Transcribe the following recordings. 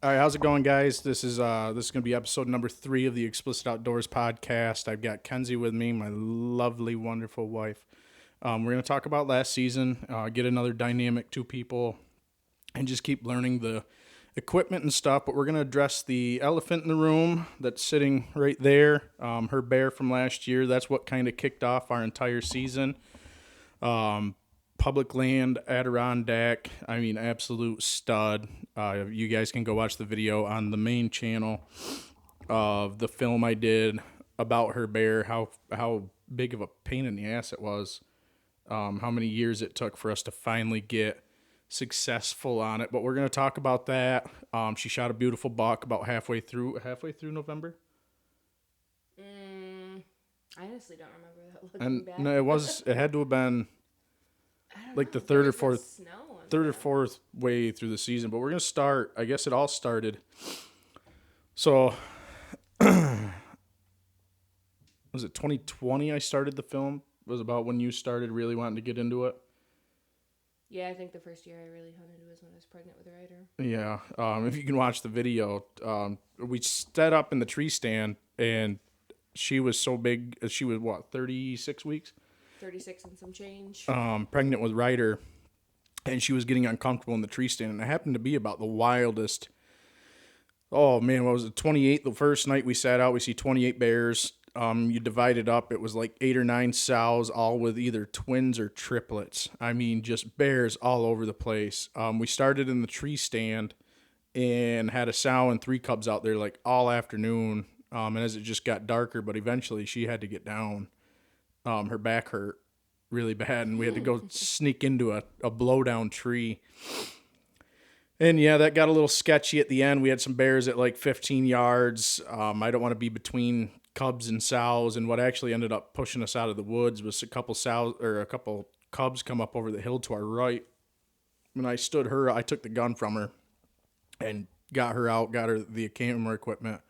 All right, how's it going, guys? This is gonna be episode number 3 of the Explicit Outdoors podcast. I've got Kenzie with me, my lovely, wonderful wife. We're gonna talk about last season, get another dynamic two people, and just keep learning the equipment and stuff. But we're gonna address the elephant in the room that's sitting right there. Her bear from last year. That's what kind of kicked off our entire season. Public land, Adirondack. I mean, absolute stud. You guys can go watch the video on the main channel of the film I did about her bear. How big of a pain in the ass it was. How many years it took for us to finally get successful on it. But we're gonna talk about that. She shot a beautiful buck about halfway through November. I honestly don't remember that looking And back. no, it had to have been like the third or fourth way through the season. But we're gonna start. I guess it all started. So, was it 2020? I started the film. It was about when you started really wanting to get into it. Yeah, I think the first year I really hunted was when I was pregnant with Ryder. Yeah. If you can watch the video, we set up in the tree stand, and she was so big. She was what, 36 weeks? 36 and some change. Pregnant with Ryder, and she was getting uncomfortable in the tree stand, and it happened to be about the wildest. Oh man, what was it? 28. The first night we sat out, we see 28 bears. You divide it up, it was like 8 or 9 sows, all with either twins or triplets. I mean, just bears all over the place. We started in the tree stand and had a sow and 3 cubs out there like all afternoon. And as it just got darker, but eventually she had to get down. Her back hurt really bad, and we had to go sneak into a blowdown tree. And yeah, that got a little sketchy at the end. We had some bears at like 15 yards. I don't want to be between cubs and sows, and what actually ended up pushing us out of the woods was a couple cubs come up over the hill to our right. When I stood her, I took the gun from her and got her out, got her the camera equipment,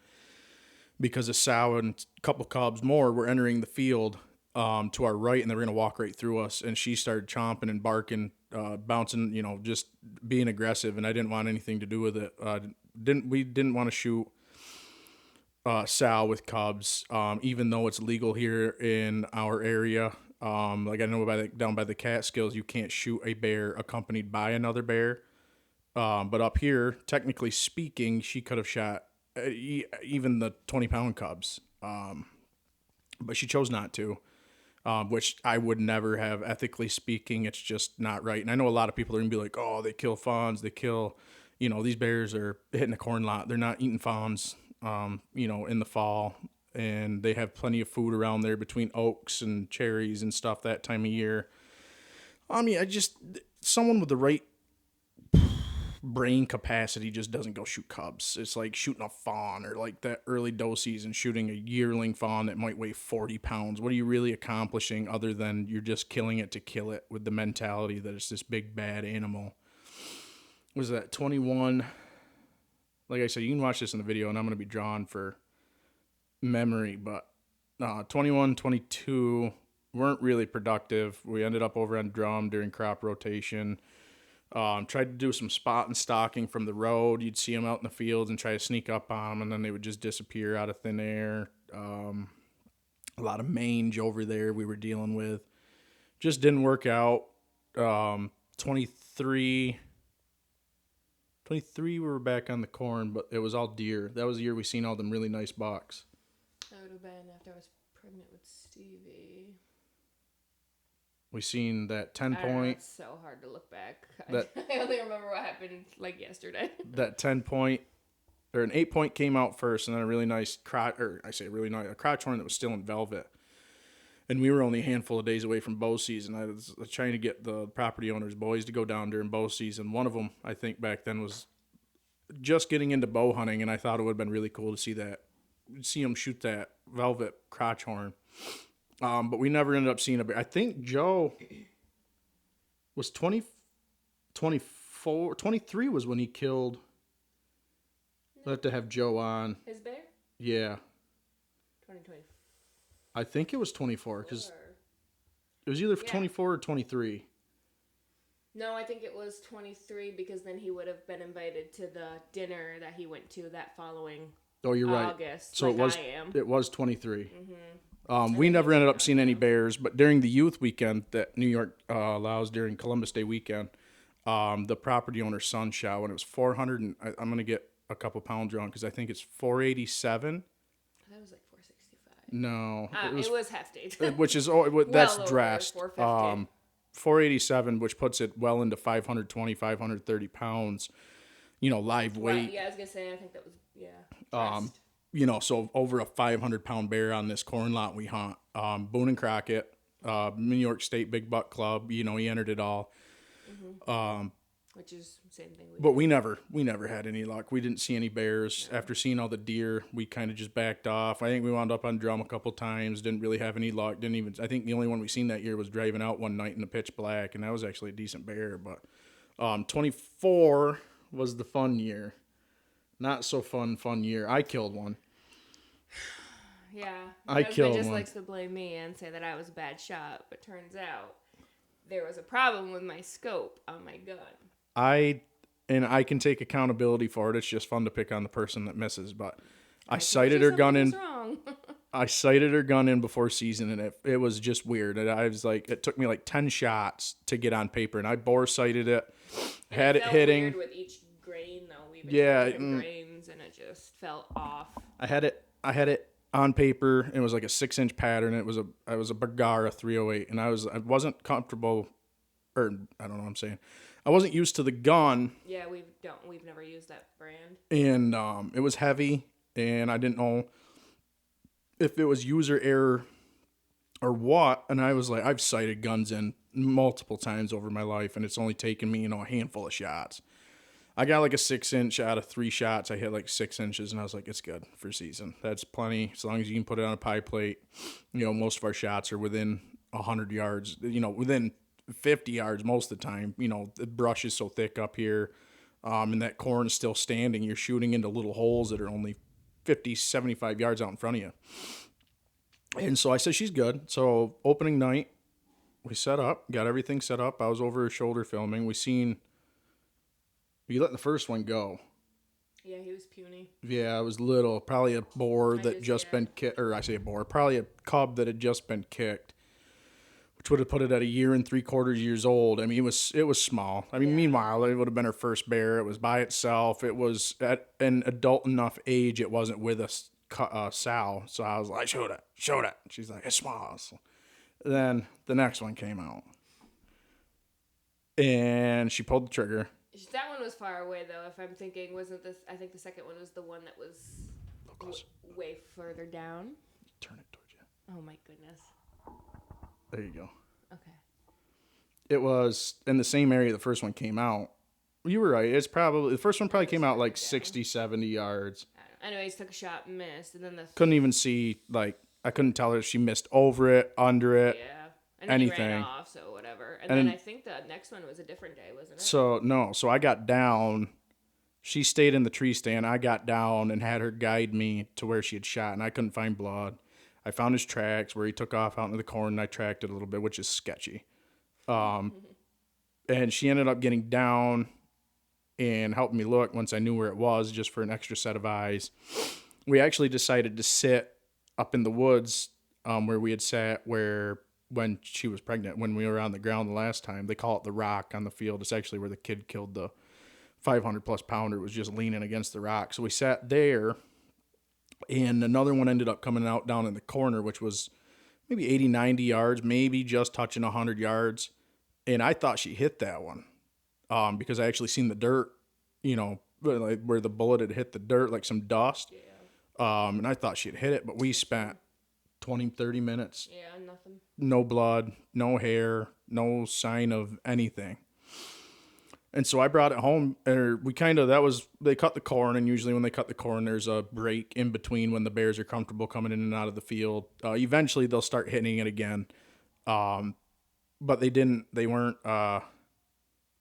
because a sow and a couple cubs more were entering the field to our right, and they were going to walk right through us. And she started chomping and barking, bouncing, just being aggressive. And I didn't want anything to do with it. We didn't want to shoot sow with cubs, even though it's legal here in our area. Like I know down by the Catskills, you can't shoot a bear accompanied by another bear. But up here, technically speaking, she could have shot even the 20-pound cubs. But she chose not to, which I would never have. Ethically speaking, it's just not right. And I know a lot of people are going to be like, oh, they kill fawns. They kill, these bears are hitting a corn lot. They're not eating fawns, in the fall. And they have plenty of food around there between oaks and cherries and stuff that time of year. I mean, someone with the right brain capacity just doesn't go shoot cubs. It's like shooting a fawn, or like that early doe season shooting a yearling fawn that might weigh 40 pounds. What are you really accomplishing other than you're just killing it to kill it, with the mentality that it's this big bad animal? Was that 21? Like I said, you can watch this in the video, and I'm going to be drawn for memory, but 21, 22 weren't really productive. We ended up over on drum during crop rotation. Tried to do some spot and stalking from the road. You'd see them out in the fields and try to sneak up on them, and then they would just disappear out of thin air. A lot of mange over there we were dealing with. Just didn't work out. 23 we were back on the corn, but it was all deer. That was the year we seen all them really nice bucks. That would have been after I was pregnant with Stevie. We seen that 10 point. Know, it's so hard to look back. I only remember what happened like yesterday. That 10 point, or an 8 point came out first, and then a really nice crotch, a crotch horn that was still in velvet. And we were only a handful of days away from bow season. I was trying to get the property owners' boys to go down during bow season. One of them, I think back then, was just getting into bow hunting, and I thought it would have been really cool to see him shoot that velvet crotch horn. But we never ended up seeing a bear. I think Joe was 24, 23 was when he killed. We'll have to have Joe on. His bear? Yeah. 2020. I think it was 24, because it was either 24 or 23. No, I think it was 23 because then he would have been invited to the dinner that he went to that following Oh, you're right. August, So like I am. it was 23. And We then he never was ended in up seeing any Youngstown. bears, but during the youth weekend that New York allows during Columbus Day weekend, the property owner's son shot when it was 400. And I'm gonna get a couple pounds wrong because I think it's 487. That was like 465. No, it It was, was hefty. which is that's Well over dressed. 450. 487, which puts it well into 520, 530 pounds. Live Right. weight. Yeah, I was gonna say. I think that was dressed. So over a 500-pound bear on this corn lot we hunt. Boone and Crockett, New York State Big Buck Club. He entered it all. Which is same thing. But we never had any luck. We didn't see any bears. After seeing all the deer, we kind of just backed off. I think we wound up on drum a couple times. Didn't really have any luck. I think the only one we seen that year was driving out one night in the pitch black, and that was actually a decent bear. But 24 was the fun year. Not so fun year. I killed one. Yeah. I My husband killed just one. likes to blame me and say that I was a bad shot, but turns out there was a problem with my scope on my gun. I can take accountability for it. It's just fun to pick on the person that misses. But I sighted her gun in. Wrong. I sighted her gun in before season, and it was just weird. And I was like, it took me like 10 shots to get on paper, and I bore sighted it, had it hitting. Weird with each grain though. We've been different grains, and it just felt off. I had it on paper. It was like a 6-inch pattern. It was a Bergara 308, and I wasn't comfortable, or I don't know what I'm saying. I wasn't used to the gun. Yeah, we've never used that brand. And it was heavy, and I didn't know if it was user error or what. And I was like, I've sighted guns in multiple times over my life, and it's only taken me, a handful of shots. I got like a 6-inch out of 3 shots. I hit like 6 inches, and I was like, it's good for season. That's plenty. As long as you can put it on a pie plate. Most of our shots are within 100 yards, within 50 yards most of the time. The brush is so thick up here, and that corn is still standing. You're shooting into little holes that are only 50, 75 yards out in front of you. And so I said, she's good. So opening night, we set up, got everything set up. I was over her shoulder filming. We let the first one go. Yeah, he was puny. Yeah, it was little. Probably a boar that just been kicked, or I say a boar, probably a cub that had just been kicked, which would have put it at 1 3/4 years old. I mean, it was small. I mean, Meanwhile, it would have been her first bear. It was by itself. It was at an adult enough age. It wasn't with a sow. So I was like, show that. She's like, it's small. So then the next one came out, and she pulled the trigger. That one was far away though. If I'm thinking, wasn't this? I think the second one was the one that was way further down. Turn it towards you. Oh my goodness. There you go. Okay. It was in the same area the first one came out. You were right. The first one probably came out like 60, 70 yards. Anyways, took a shot and missed, and then couldn't even see, I couldn't tell her if she missed over it, under it. Yeah. And then anything. He ran off, so whatever. And then I think the next one was a different day, wasn't it? So I got down. She stayed in the tree stand. I got down and had her guide me to where she had shot, and I couldn't find blood. I found his tracks where he took off out into the corn, and I tracked it a little bit, which is sketchy. And she ended up getting down and helped me look once I knew where it was, just for an extra set of eyes. We actually decided to sit up in the woods where we had sat when she was pregnant, when we were on the ground the last time. They call it the rock on the field. It's actually where the kid killed the 500-plus pounder. It was just leaning against the rock. So we sat there, and another one ended up coming out down in the corner, which was maybe 80, 90 yards, maybe just touching 100 yards. And I thought she hit that one because I actually seen the dirt, like where the bullet had hit the dirt, like some dust. Yeah. And I thought she'd hit it, but we spent 20, 30 minutes. Yeah, nothing. No blood, no hair, no sign of anything. And so I brought it home, and they cut the corn, and usually when they cut the corn, there's a break in between when the bears are comfortable coming in and out of the field. Eventually they'll start hitting it again. But they weren't,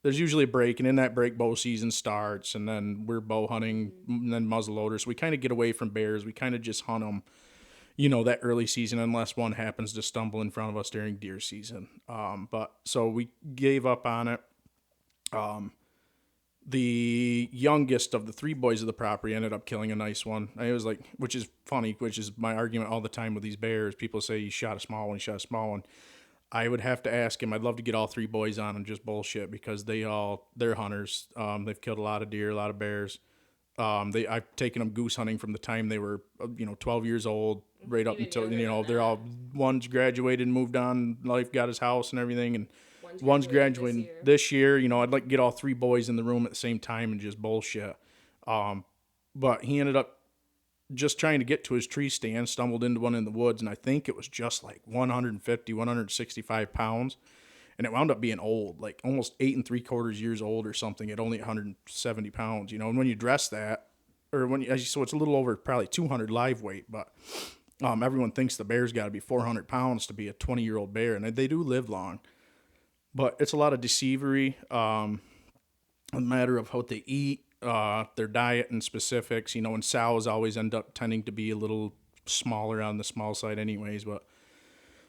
there's usually a break, and in that break, bow season starts, and then we're bow hunting, and then muzzleloaders. So we kind of get away from bears. We kind of just hunt them, that early season, unless one happens to stumble in front of us during deer season. But so we gave up on it. The youngest of the three boys of the property ended up killing a nice one. It was like, which is funny, which is my argument all the time with these bears. People say he shot a small one, he shot a small one. I would have to ask him. I'd love to get all three boys on and just bullshit because they're hunters. They've killed a lot of deer, a lot of bears. I've taken them goose hunting from the time they were, 12 years old, right up Even until, younger than they're that. all, one's graduated and moved on, life got his house and everything. And One's one's graduating graduating this year. I'd like to get all three boys in the room at the same time and just bullshit. But he ended up just trying to get to his tree stand, stumbled into one in the woods, and I think it was just like 150, 165 pounds. And it wound up being old, like almost 8 3/4 years old or something at only 170 pounds, And when you dress that, or so it's a little over probably 200 live weight, but everyone thinks the bear's got to be 400 pounds to be a 20-year-old bear, and they do live long. But it's a lot of deceivery, a matter of what they eat, their diet and specifics, and sows always end up tending to be a little smaller on the small side anyways. But,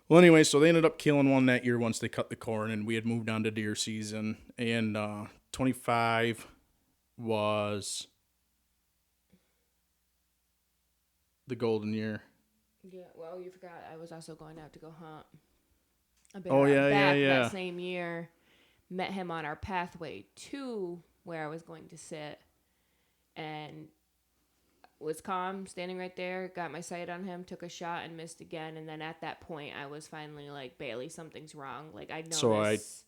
well, anyway, so they ended up killing one that year once they cut the corn, and we had moved on to deer season. And 25 was the golden year. Yeah, well, you forgot I was also going out to go hunt a bear Oh, out yeah, back yeah. that same year. Met him on our pathway to where I was going to sit, and was calm, standing right there, got my sight on him, took a shot and missed again. And then at that point, I was finally like, Bailey, something's wrong. Like, I know So this.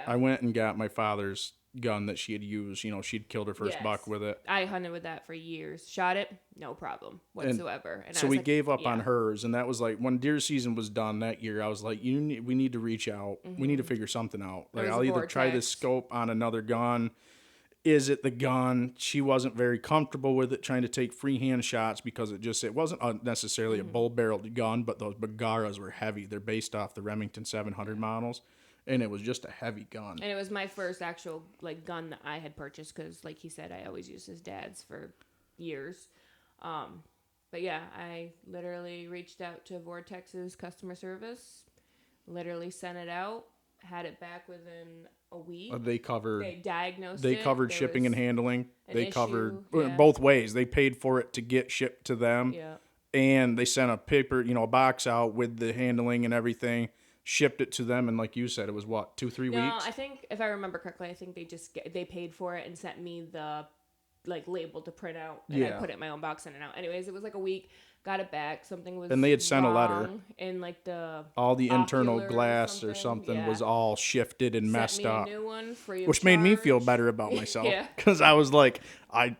I went and got my father's gun that she had used. She'd killed her first buck with it. I hunted with that for years. Shot it, no problem whatsoever. And so we gave up on hers, and that was like when deer season was done that year. I was like, we need to reach out. We need to figure something out. Like, I'll either try this scope on another gun. Is it the gun? She wasn't very comfortable with it, trying to take freehand shots because it wasn't necessarily a bull-barreled gun, but those Bagaras were heavy. They're based off the Remington 700 models, and it was just a heavy gun. And it was my first actual gun that I had purchased because, like he said, I always used his dad's for years. But yeah, I literally reached out to Vortex's customer service, literally sent it out, had it back within a week. They diagnosed They it. covered shipping and handling. They covered yeah. both ways. They paid for it to get shipped to them. Yeah. And they sent a paper, a box out with the handling and everything, shipped it to them. And like you said, it was what, 2-3 weeks? No, I think if I remember correctly, I think they paid for it and sent me the label to print out, and I put it in my own box, sent it out. Anyways, it was like a week. Got it back. Something was and they had sent a letter, and all the internal glass or something was all shifted and messed up. A new one free of which charge. made me feel better about myself because I was like, I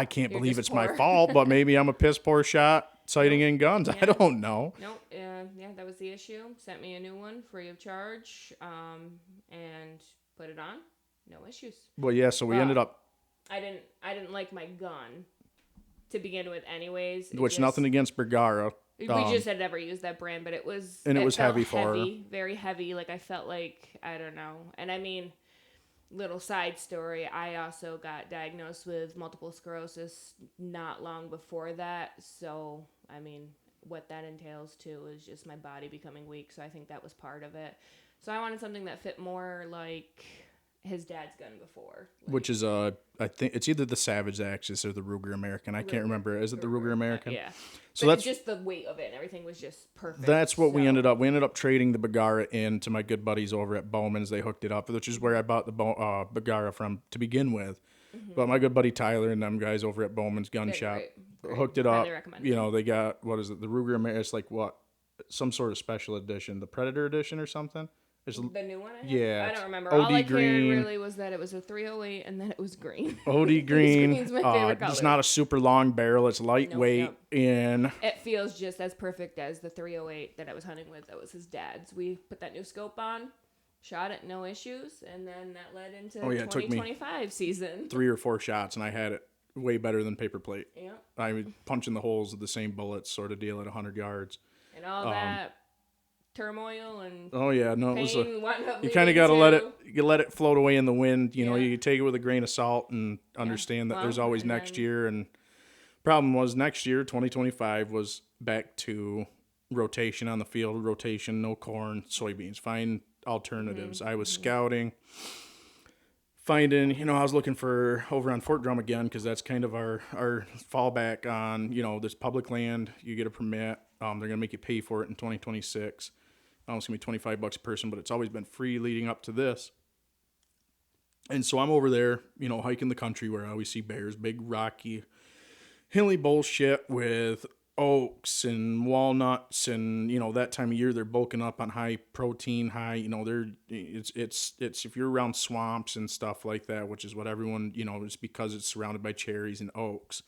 can't believe it's my fault, but maybe I'm a piss poor shot sighting in guns. I don't know. Nope. Yeah, that was the issue. Sent me a new one free of charge, and put it on. No issues. Well, yeah. So we ended up. I didn't like my gun to begin with, anyways. Nothing against Bergara. We just had never used that brand, but it was heavy for her. Very heavy. Like, I felt like, I don't know. And I mean, little side story, I also got diagnosed with multiple sclerosis not long before that. So, I mean, what that entails too is just my body becoming weak. So I think that was part of it. So I wanted something that fit more like his dad's gun before. Which is I think it's either the Savage Axis or the Ruger American. I can't remember. Is it the Ruger American? Yeah. So that's just the weight of it and everything was just perfect. That's what we ended up. We ended up trading the Bergara in to my good buddies over at Bowman's. They hooked it up, which is where I bought the Bergara from to begin with. Mm-hmm. But my good buddy Tyler and them guys over at Bowman's Gun Shop hooked it up. They got, what is it? The Ruger American. It's like what? Some sort of special edition, the Predator edition or something. The new one? Yeah. I don't remember. OD All I green. cared really was that it was a 308 and then it was green. OD green. Green's my favorite color. It's not a super long barrel. It's lightweight. And it feels just as perfect as the 308 that I was hunting with. That was his dad's. We put that new scope on, shot it, no issues, and then that led into 2025 season. 3 or 4 shots, and I had it way better than paper plate. Yeah. I was punching the holes of the same bullets sort of deal at 100 yards. And all that turmoil and it was you kind of got to let it float away in the wind. You take it with a grain of salt and understand that there's always next year. And problem was next year, 2025, was back to rotation on the field, no corn, soybeans, find alternatives. I was scouting finding, I was looking for over on Fort Drum again because that's kind of our fallback on, this public land. You get a permit. They're going to make you pay for it in 2026. It's going to be $25 a person, but it's always been free leading up to this. And so I'm over there, hiking the country where I always see bears, big, rocky, hilly bullshit with oaks and walnuts, and that time of year they're bulking up on high protein, they're it's if you're around swamps and stuff like that, which is what everyone, it's because it's surrounded by cherries and oaks.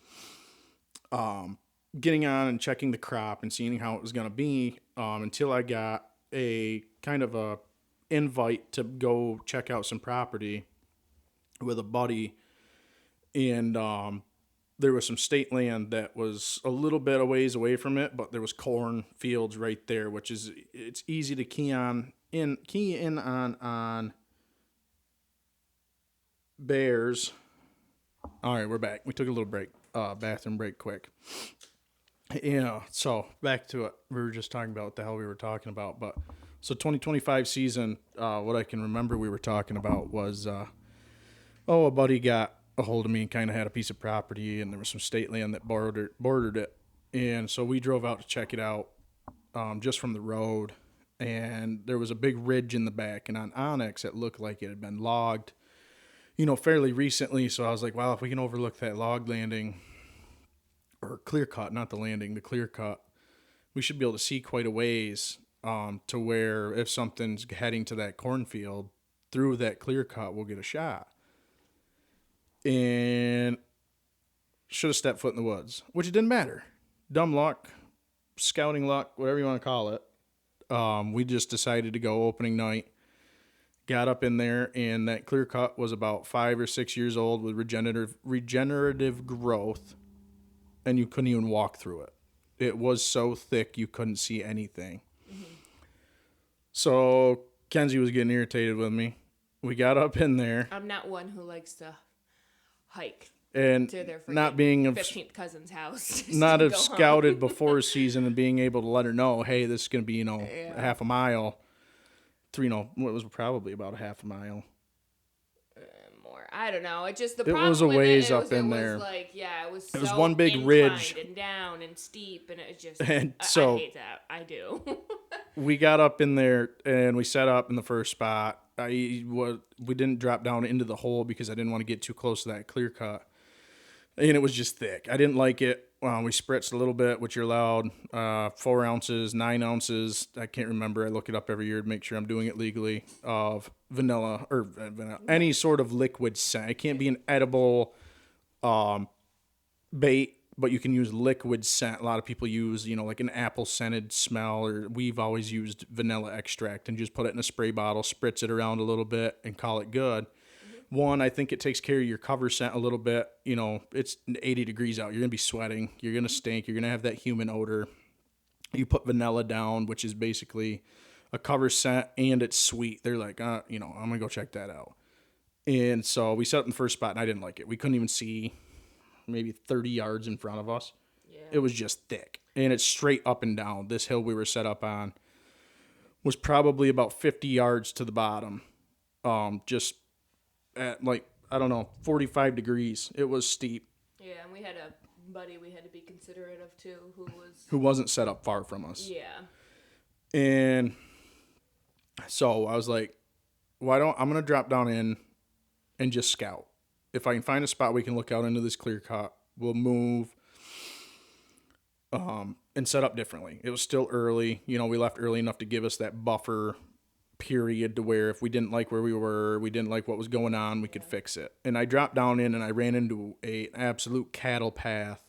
Getting on and checking the crop and seeing how it was going to be, until I got a kind of a invite to go check out some property with a buddy, and there was some state land that was a little bit a ways away from it, but there was corn fields right there, which is, it's easy to key in on bears. All right, we're back. We took a little break, bathroom break quick. So back to it. We were just talking about what the hell we were talking about, but so 2025 season, what I can remember we were talking about was, a buddy got a hold of me and kind of had a piece of property, and there was some state land that bordered it. And so we drove out to check it out, just from the road. And there was a big ridge in the back, and on Onyx, it looked like it had been logged, fairly recently. So I was like, wow, if we can overlook that log landing, or clear cut, not the landing, the clear cut, we should be able to see quite a ways, to where if something's heading to that cornfield through that clear cut, we'll get a shot. And should have stepped foot in the woods, which it didn't matter. Dumb luck, scouting luck, whatever you want to call it. We just decided to go opening night. Got up in there, and that clear cut was about 5 or 6 years old with regenerative growth, and you couldn't even walk through it. It was so thick you couldn't see anything. Mm-hmm. So Kenzie was getting irritated with me. We got up in there. I'm not one who likes to hike and to their not being 15th cousin's house. Not have scouted before season and being able to let her know, hey, this is going to be, a half a mile. What was probably about a half a mile. More. I don't know. It was a ways up in there. It was one big ridge and down and steep, and it just. And I hate that. I do. We got up in there and we set up in the first spot. We didn't drop down into the hole because I didn't want to get too close to that clear cut, and it was just thick. I didn't like it. We spritzed a little bit, which you're allowed, 4 ounces, 9 ounces. I can't remember. I look it up every year to make sure I'm doing it legally, of vanilla or any sort of liquid scent. It can't be an edible bait, but you can use liquid scent. A lot of people use, like an apple scented smell, or we've always used vanilla extract and just put it in a spray bottle, spritz it around a little bit, and call it good. One, I think it takes care of your cover scent a little bit. It's 80 degrees out. You're going to be sweating. You're going to stink. You're going to have that human odor. You put vanilla down, which is basically a cover scent, and it's sweet. They're like, I'm going to go check that out. And so we set up in the first spot, and I didn't like it. We couldn't even see maybe 30 yards in front of us. Yeah. It was just thick. And it's straight up and down. This hill we were set up on was probably about 50 yards to the bottom. Just at 45 degrees. It was steep. Yeah, and we had a buddy we had to be considerate of too, who wasn't set up far from us. Yeah. And so I was like, I'm going to drop down in and just scout. If I can find a spot we can look out into this clear cut, we'll move and set up differently. It was still early. We left early enough to give us that buffer period to where if we didn't like where we were, we didn't like what was going on, we could fix it. And I dropped down in and I ran into an absolute cattle path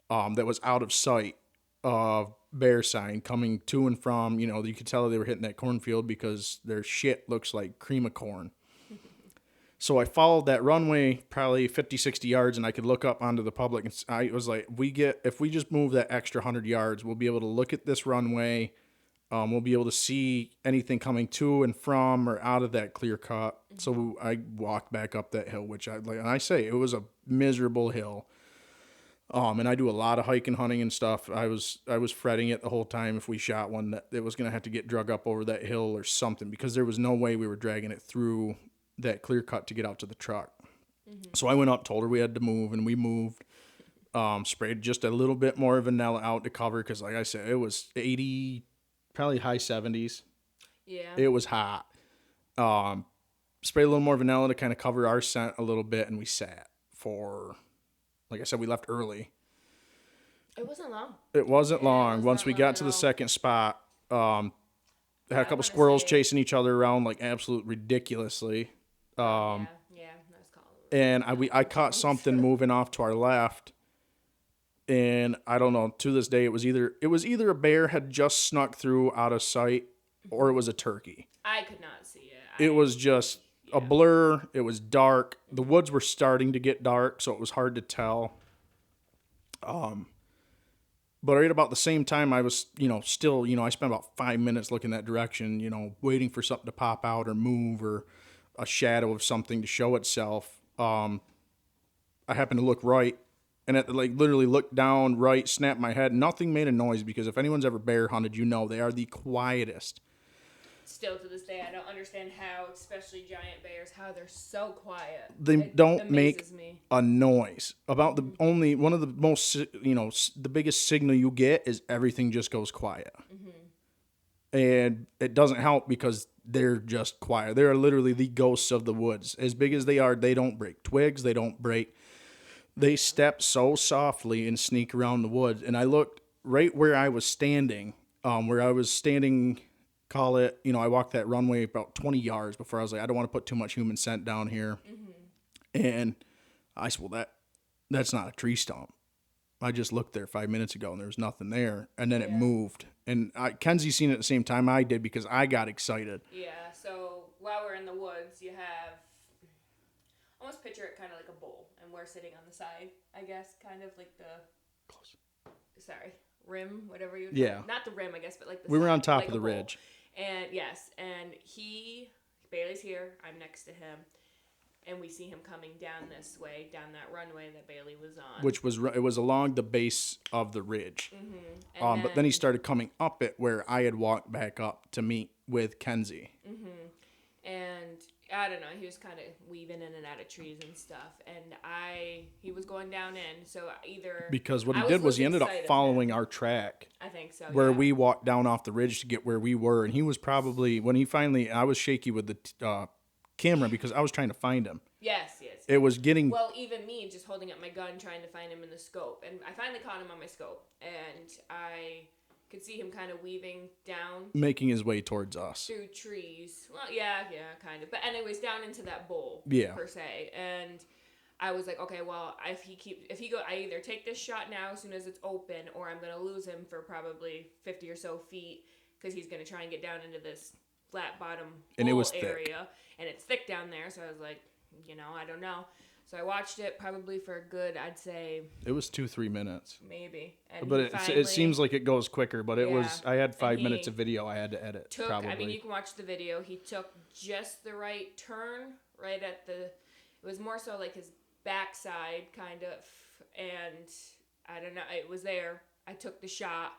that was out of sight of bear sign coming to and from. You could tell they were hitting that cornfield because their shit looks like cream of corn. So I followed that runway probably 50, 60 yards, and I could look up onto the public. And I was like, if we just move that extra 100 yards, we'll be able to look at this runway. We'll be able to see anything coming to and from or out of that clear cut. Mm-hmm. So I walked back up that hill, which and I say it was a miserable hill. And I do a lot of hiking, hunting, and stuff. I was fretting it the whole time if we shot one that it was going to have to get drug up over that hill or something, because there was no way we were dragging it through that clear cut to get out to the truck. So I went up, told her we had to move, and we moved. Sprayed just a little bit more vanilla out to cover because, like I said, it was 80, probably high 70s. Yeah. It was hot. Sprayed a little more vanilla to kind of cover our scent a little bit, and we sat for, like I said, we left early. It wasn't long. It wasn't long. was Once not we long got at to the all. second spot, had a I couple wanna squirrels say- chasing each other around like absolute ridiculously. Yeah, that's called. And I caught something moving off to our left, and I don't know, to this day it was either a bear had just snuck through out of sight, or it was a turkey. I could not see it. It was just a blur. It was dark. The woods were starting to get dark, so it was hard to tell. But right about the same time, I was, still, I spent about 5 minutes looking that direction, waiting for something to pop out or move or a shadow of something to show itself. I happened to look right, and literally looked down, right, snapped my head. Nothing made a noise because if anyone's ever bear hunted, they are the quietest. Still to this day, I don't understand how, especially giant bears, how they're so quiet. They It don't make amazes me. a noise. About the only one of the most, the biggest signal you get is everything just goes quiet. And it doesn't help because they're just quiet. They're literally the ghosts of the woods. As big as they are, they don't break twigs. They step so softly and sneak around the woods. And I looked right where I was standing, call it, I walked that runway about 20 yards before I was like, I don't want to put too much human scent down here. And I said, well, that's not a tree stump. I just looked there 5 minutes ago and there was nothing there. And then it moved. And Kenzie seen it at the same time I did because I got excited. Yeah, so while we're in the woods, you have, almost picture it kind of like a bowl. And we're sitting on the side, I guess, kind of like the, rim, whatever you would call it. Not the rim, I guess, but like the We were side, on top like of the a bowl. ridge. And yes, and Bailey's here, I'm next to him, and we see him coming down this way, down that runway that Bailey was on. It was along the base of the ridge. But then he started coming up it where I had walked back up to meet with Kenzie. And I don't know, he was kind of weaving in and out of trees and stuff, and he was going down in, so either... Because what he did was he ended up following our track. I think so, where we walked down off the ridge to get where we were, and he was probably, I was shaky with the camera because I was trying to find him. Yes. It was getting... Well, even me just holding up my gun trying to find him in the scope, and I finally caught him on my scope, and I could see him kind of weaving down, making his way towards us through trees. Well, yeah, kind of. But anyways, down into that bowl, per se. And I was like, okay, well, I either take this shot now as soon as it's open, or I'm gonna lose him for probably 50 or so feet because he's gonna try and get down into this flat bottom and it was area, thick. And it's thick down there. So I was like, I don't know. So I watched it probably for a good, I'd say... It was 2-3 minutes. Maybe. And but it seems like it goes quicker, but I had 5 minutes of video I had to edit, probably. You can watch the video. He took just the right turn, right at it was more so like his backside, kind of, and I don't know, it was there. I took the shot,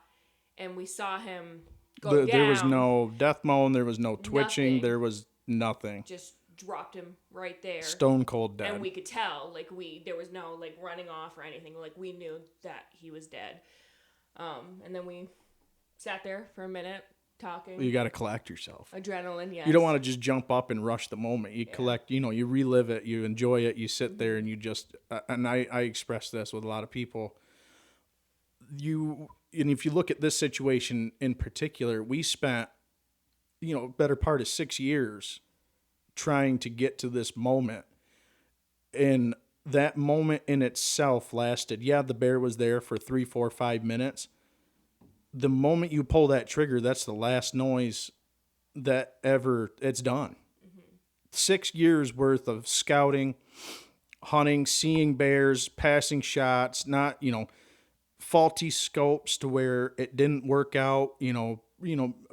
and we saw him go down. There was no death moan, there was no twitching, there was nothing. Just dropped him right there, stone cold dead, and we could tell there was no running off or anything, we knew that he was dead. And then we sat there for a minute talking. You got to collect yourself. Adrenaline, yes. You don't want to just jump up and rush the moment. You collect, you relive it, you enjoy it, you sit there and you just and I express this with a lot of people. And if you look at this situation in particular, we spent better part of 6 years trying to get to this moment, and that moment in itself lasted, the bear was there for 3, 4, 5 minutes. The moment you pull that trigger, that's the last noise that it's done. 6 years worth of scouting, hunting, seeing bears, passing shots, not faulty scopes to where it didn't work out,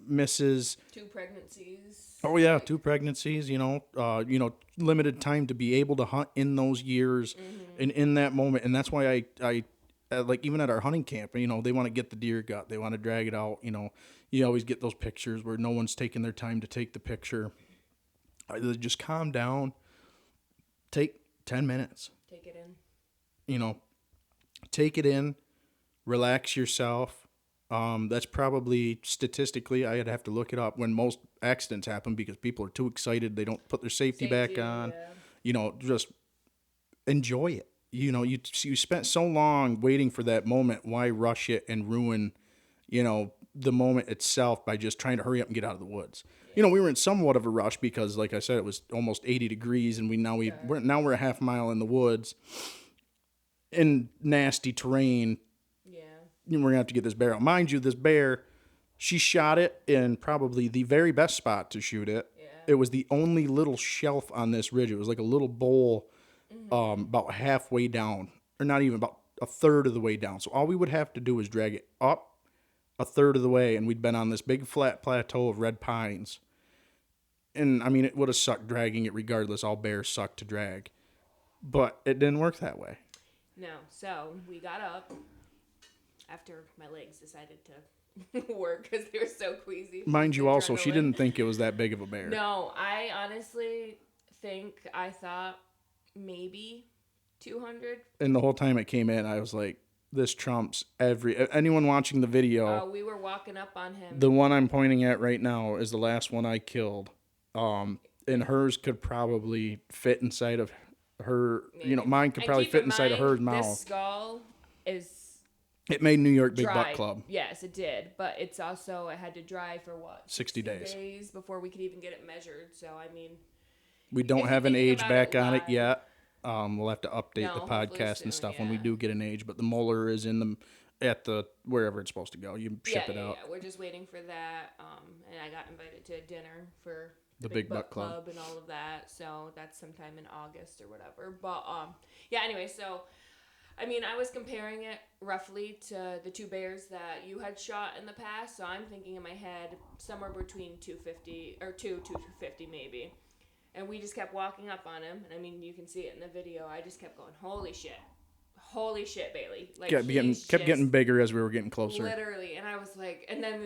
misses. 2 pregnancies. Oh yeah, 2 pregnancies, limited time to be able to hunt in those years and in that moment. And that's why I like, even at our hunting camp, they want to get the deer gut. They want to drag it out. You always get those pictures where no one's taking their time to take the picture. Just calm down. Take 10 minutes. Take it in. You know, take it in. Relax yourself. That's probably statistically, I'd have to look it up, when most accidents happen because people are too excited. They don't put their safety back on. Yeah. You know, just enjoy it. You know, you spent so long waiting for that moment. Why rush it and ruin, the moment itself by just trying to hurry up and get out of the woods? You know, we were in somewhat of a rush because, like I said, it was almost 80 degrees, and we're a half mile in the woods in nasty terrain. Yeah. We're gonna have to get this bear out. Mind you, this bear, she shot it in probably the very best spot to shoot it. Yeah. It was the only little shelf on this ridge. It was like a little bowl, about halfway down, or not even, about a third of the way down. So all we would have to do was drag it up a third of the way, and we'd been on this big flat plateau of red pines. And I mean, it would have sucked dragging it regardless. All bears suck to drag, but it didn't work that way. No. So we got up after my legs decided to work because they were so queasy. Mind you, also, she didn't think it was that big of a bear. No, I honestly I thought maybe 200. And the whole time it came in, I was like, this trumps anyone watching the video. We were walking up on him. The one I'm pointing at right now is the last one I killed. And hers could probably fit inside of her, Maybe. Mine could probably fit inside of her mouth. This skull is It made New York Big dry. Buck Club. Yes, it did. But it had to dry for what? 60 days. Before we could even get it measured. So, I mean. We don't have an age back on it live. yet. We'll have to update the podcast soon, and stuff yeah. when we do get an age. But the molar is at the wherever it's supposed to go. You ship it out. Yeah, we're just waiting for that. And I got invited to dinner for The Big Buck Club and all of that. So that's sometime in August or whatever. But anyway, so I mean, I was comparing it roughly to the two bears that you had shot in the past. So I'm thinking in my head somewhere between 250 or 250 maybe. And we just kept walking up on him. And I mean, you can see it in the video. I just kept going, holy shit, Bailey. Like, kept getting bigger as we were getting closer. Literally. And I was like, and then,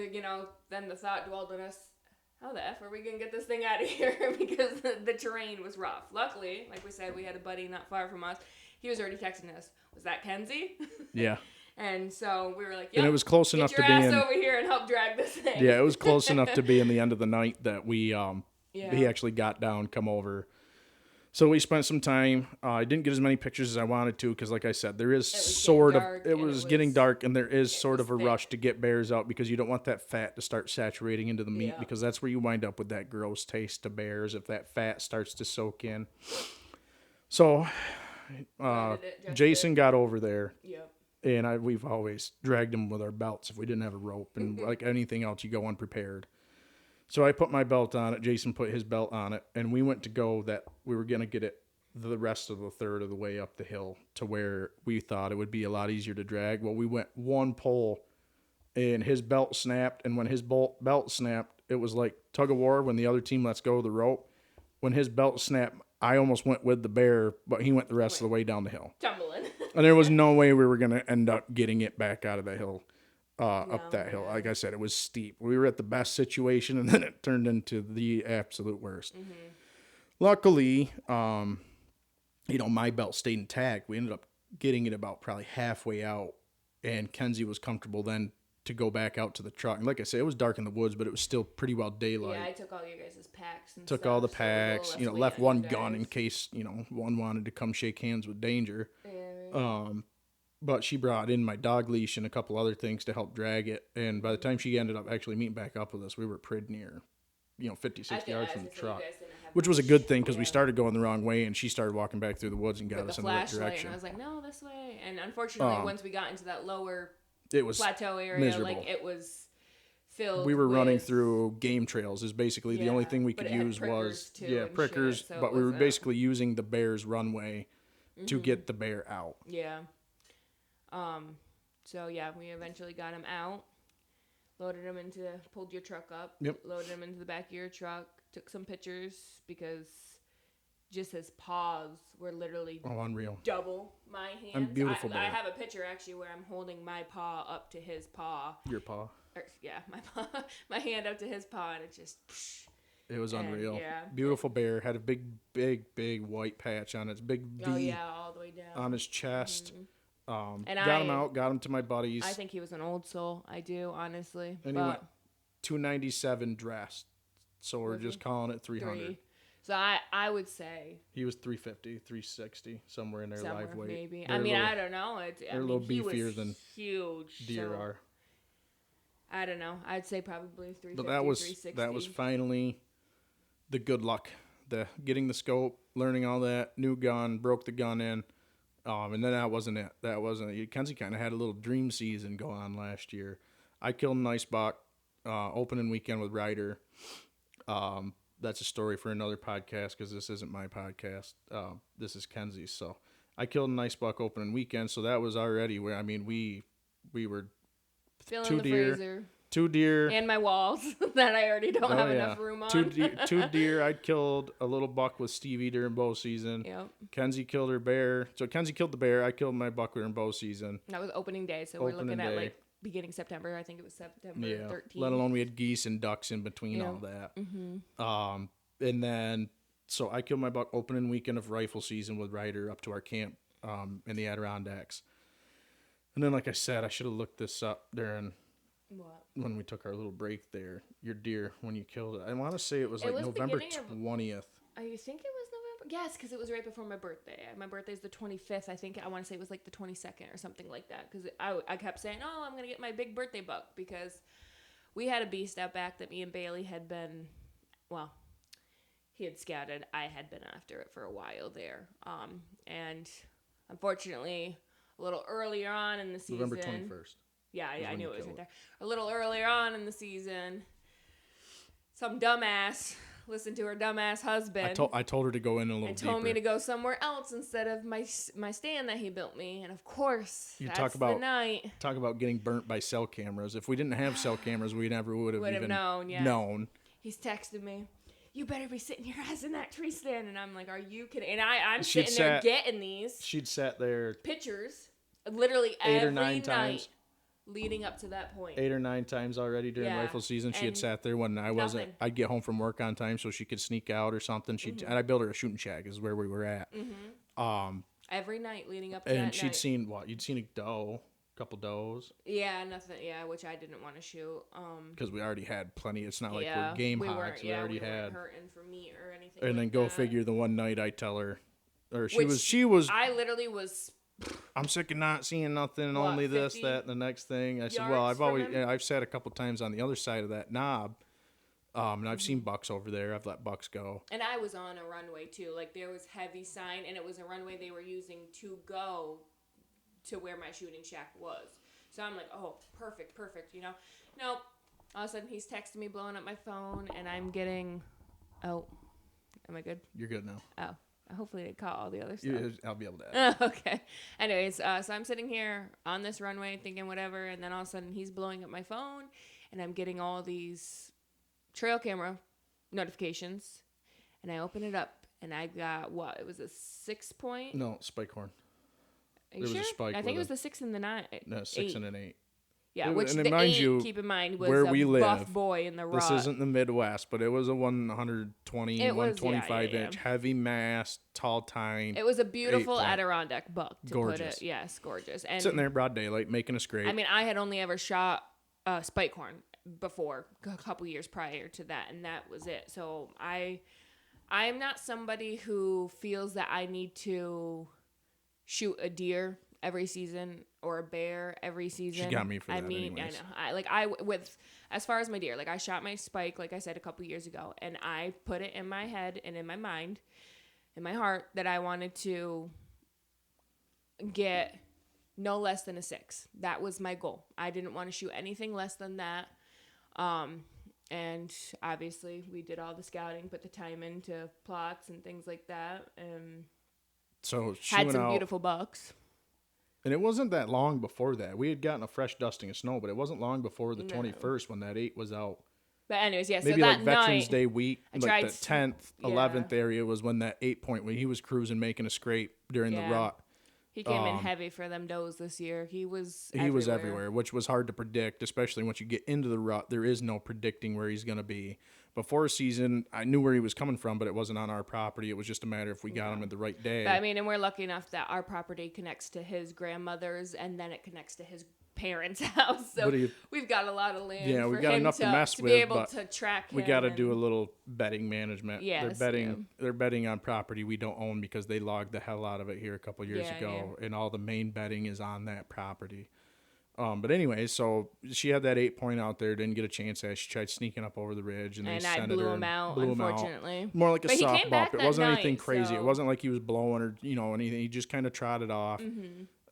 then the thought dwelled on us, how the F are we going to get this thing out of here? Because the terrain was rough. Luckily, like we said, we had a buddy not far from us. He was already texting us, was that Kenzie? Yeah. And so we were like, and it was close enough to be in. Over here and help drag this thing. Yeah, it was close enough to be in the end of the night that we, Yeah. he actually got down, come over. So we spent some time. I didn't get as many pictures as I wanted to because, like I said, there is it was getting dark, and there is sort of a rush to get bears out because you don't want that fat to start saturating into the meat because that's where you wind up with that gross taste to bears if that fat starts to soak in. So Jason got over there. Yep. And we've always dragged him with our belts if we didn't have a rope. And like anything else, you go unprepared. So I put my belt on it. Jason put his belt on it. And we went to go that we were going to get it the rest of the third of the way up the hill to where we thought it would be a lot easier to drag. Well, we went one pull and his belt snapped. And when his belt snapped, it was like tug of war when the other team lets go of the rope. When his belt snapped, I almost went with the bear, but he went the rest of the way down the hill. Tumbling. And there was no way we were going to end up getting it back out of the hill. Up that hill. Like I said, it was steep. We were at the best situation, and then it turned into the absolute worst. Mm-hmm. Luckily, my belt stayed intact. We ended up getting it about probably halfway out, and Kenzie was comfortable then to go back out to the truck. And like I said, it was dark in the woods, but it was still pretty well daylight. Yeah, I took all your guys' packs and took all the packs, left one gun in case, one wanted to come shake hands with danger. Yeah. But she brought in my dog leash and a couple other things to help drag it. And by the time she ended up actually meeting back up with us, we were pretty near, 50, 60 yards from the truck. Which was a good thing because we started going the wrong way and she started walking back through the woods and got us in the right direction. And I was like, no, this way. And unfortunately, once we got into that lower it was plateau area, miserable. Like it was filled We were running through game trails is basically the only thing we could use was prickers, so but we were basically using the bear's runway to get the bear out. Yeah. So yeah, we eventually got him out, pulled your truck up, loaded him into the back of your truck, took some pictures because just his paws were literally unreal. Double my hands. And beautiful I have a picture actually where I'm holding my paw up to his paw. Your paw. My paw, my hand up to his paw, and it just. It was And unreal. yeah. Beautiful bear. Had a big white patch on its big V Oh yeah, all the way down. on his chest. And Got him out. Got him to my buddies. I think he was an old soul. I do, honestly. And but he went 297 dressed. So we're Was just he? calling it 300. 3. So I would say He was 350, 360, somewhere in their somewhere live weight. Maybe. They're I mean, little, I don't know. they're a little he beefier was than huge. deer so are. I don't know. I'd say probably 350, But that was 360. finally the good luck. The getting the scope, learning all that, new gun, broke the gun in. And then that wasn't it. That wasn't it. Kenzie kind of had a little dream season go on last year. I killed a nice buck, opening weekend with Ryder. That's a story for another podcast because this isn't my podcast. This is Kenzies. So I killed a nice buck opening weekend. So that was already where, I mean, we were Fill in two the deer, freezer. 2 deer. And my walls that I already don't have enough room on. Two deer. I killed a little buck with Stevie during bow season. Yep. Kenzie killed her bear. So Kenzie killed the bear. I killed my buck during bow season. That was opening day. So we're looking at like beginning September. I think it was September 13th. Let alone we had geese and ducks in between all that. Mm-hmm. And then, so I killed my buck opening weekend of rifle season with Ryder up to our camp in the Adirondacks. And then, like I said, I should have looked this up during when we took our little break there. Your deer, when you killed it. I want to say it was like November 20th. I think it was November. Yes, because it was right before my birthday. My birthday's the 25th. I think I want to say it was like the 22nd or something like that. Because I kept saying, oh, I'm going to get my big birthday buck. Because we had a beast out back that me and Bailey had been, well, he had scouted. I had been after it for a while there. And unfortunately, a little earlier on in the season. November 21st. Yeah, I knew it was right there. A little earlier on in the season, some dumbass listened to her dumbass husband. I told her to go in a little and deeper. told me to go somewhere else instead of my stand that he built me. And of course, you that's talk about the night. Talk about getting burnt by cell cameras. If we didn't have cell cameras, we never would have even known. He's texted me, you better be sitting your ass in that tree stand. And I'm like, are you kidding? And I'm sitting there getting these. She'd sat there. Pictures, literally 8 every or 9 night times. Leading up to that point. 8 or 9 times already during rifle season. She had sat there when I wasn't. I'd get home from work on time so she could sneak out or something. And I built her a shooting shack is where we were at. Mm-hmm. Every night leading up to that and she'd seen what? You'd seen a doe. Couple does. Yeah, nothing. Yeah, which I didn't want to shoot. Because we already had plenty. It's not like we're game hogs. We already had. Hurting for meat or anything. And then like go that. figure. The one night I tell her, or she was. I literally was. I'm sick of not seeing nothing. What, only this, that, and the next thing. I said, well, I've sat a couple times on the other side of that knob. And I've seen bucks over there. I've let bucks go. And I was on a runway too. Like there was heavy sign, and it was a runway they were using to go to where my shooting shack was. So I'm like, oh, perfect, you know. Nope. All of a sudden he's texting me, blowing up my phone, and I'm getting, oh, am I good? You're good now. Oh, hopefully they caught all the other stuff. I'll be able to add. Okay. Anyways, so I'm sitting here on this runway thinking whatever, and then all of a sudden he's blowing up my phone, and I'm getting all these trail camera notifications, and I open it up, and I got what? It was a 6-point? No, spike horn. Are you sure? Was a spike I think it was the 6 and the 9. No, 6 and an 8. Yeah, which and the 8, you, keep in mind, was where a we buff live, boy in the rut. This isn't the Midwest, but it was a 120, 125-inch, heavy mast, tall tine. It was a beautiful Adirondack buck, to gorgeous. put it. Yes, gorgeous. And sitting there in broad daylight, making a scrape. I mean, I had only ever shot spike horn before, a couple years prior to that, and that was it. So I am not somebody who feels that I need to shoot a deer every season or a bear every season. She got me for that. I mean, anyways. I know. With as far as my deer, like I shot my spike, like I said a couple years ago, and I put it in my head and in my mind, in my heart, that I wanted to get no less than a 6. That was my goal. I didn't want to shoot anything less than that. And obviously we did all the scouting, put the time into plots and things like that, and so she had went some out, beautiful bucks. And it wasn't that long before that. We had gotten a fresh dusting of snow, but it wasn't long before the 21st when that 8 was out. But anyways, yeah, maybe so like that Veterans night, Day week, like the 10th, yeah. 11th area was when that 8-point, when he was cruising, making a scrape during the rut. He came in heavy for them does this year. He was everywhere, which was hard to predict, especially once you get into the rut. There is no predicting where he's going to be. Before season, I knew where he was coming from, but it wasn't on our property. It was just a matter if we got him at the right day. But I mean, and we're lucky enough that our property connects to his grandmother's, and then it connects to his parents' house. So we've got a lot of land. Yeah, for we've got him enough to mess with, be able but to track him. we got to do a little betting management. Yes, they're betting on property we don't own because they logged the hell out of it here a couple years ago, and all the main betting is on that property. But anyway, so she had that 8-point out there, didn't get a chance at. She tried sneaking up over the ridge, and I blew him out, unfortunately. More like a but soft bump. It wasn't night, anything crazy. So... It wasn't like he was blowing or anything. He just kind of trotted off.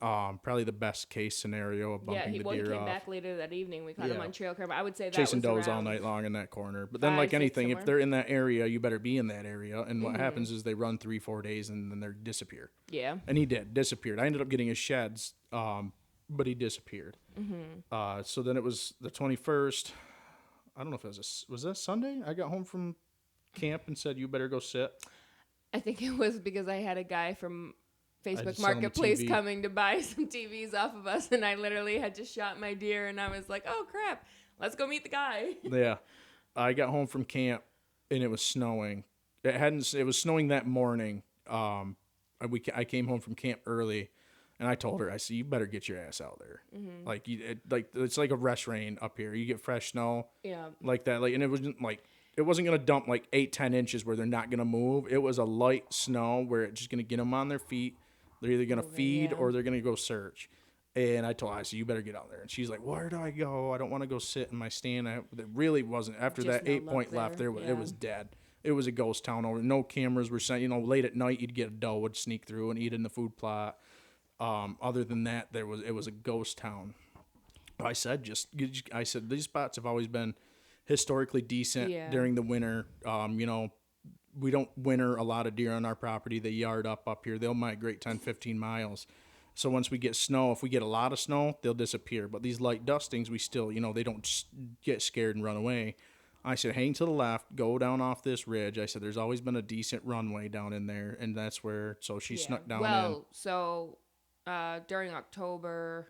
Probably the best case scenario of bumping the deer off. Yeah, he came back later that evening. We caught him on trail camera. I would say that chasing was does all night long in that corner. But then, like anything, if they're in that area, you better be in that area. And what happens is they run 3-4 days and then they disappear. Yeah. And he disappeared. I ended up getting his sheds, but he disappeared. So then it was the 21st. I don't know if it was that Sunday? I got home from camp and said, you better go sit. I think it was because I had a guy from Facebook Marketplace coming to buy some TVs off of us, and I literally had just shot my deer, and I was like, oh crap, let's go meet the guy. Yeah. I got home from camp and it was snowing. It was snowing that morning. I came home from camp early and I told her, I said, you better get your ass out there. Like it's like a rush rain up here. You get fresh snow. Yeah. Like that. Like, and it wasn't going to dump like 8-10 inches where they're not going to move. It was a light snow where it's just going to get them on their feet. They're either going to feed or they're going to go search. And I told her, I said, you better get out there. And she's like, where do I go? I don't want to go sit in my stand. It really wasn't. After just that 8-point left, it was dead. It was a ghost town over. No cameras were sent. Late at night, you'd get a doe would sneak through and eat in the food plot. Other than that, it was a ghost town. I said, these spots have always been historically decent during the winter. We don't winter a lot of deer on our property. They yard up here. They'll migrate 10, 15 miles. So once we get snow, if we get a lot of snow, they'll disappear. But these light dustings, we still, they don't get scared and run away. I said, hang to the left, go down off this ridge. I said, there's always been a decent runway down in there. And that's where, so she snuck down in. So during October,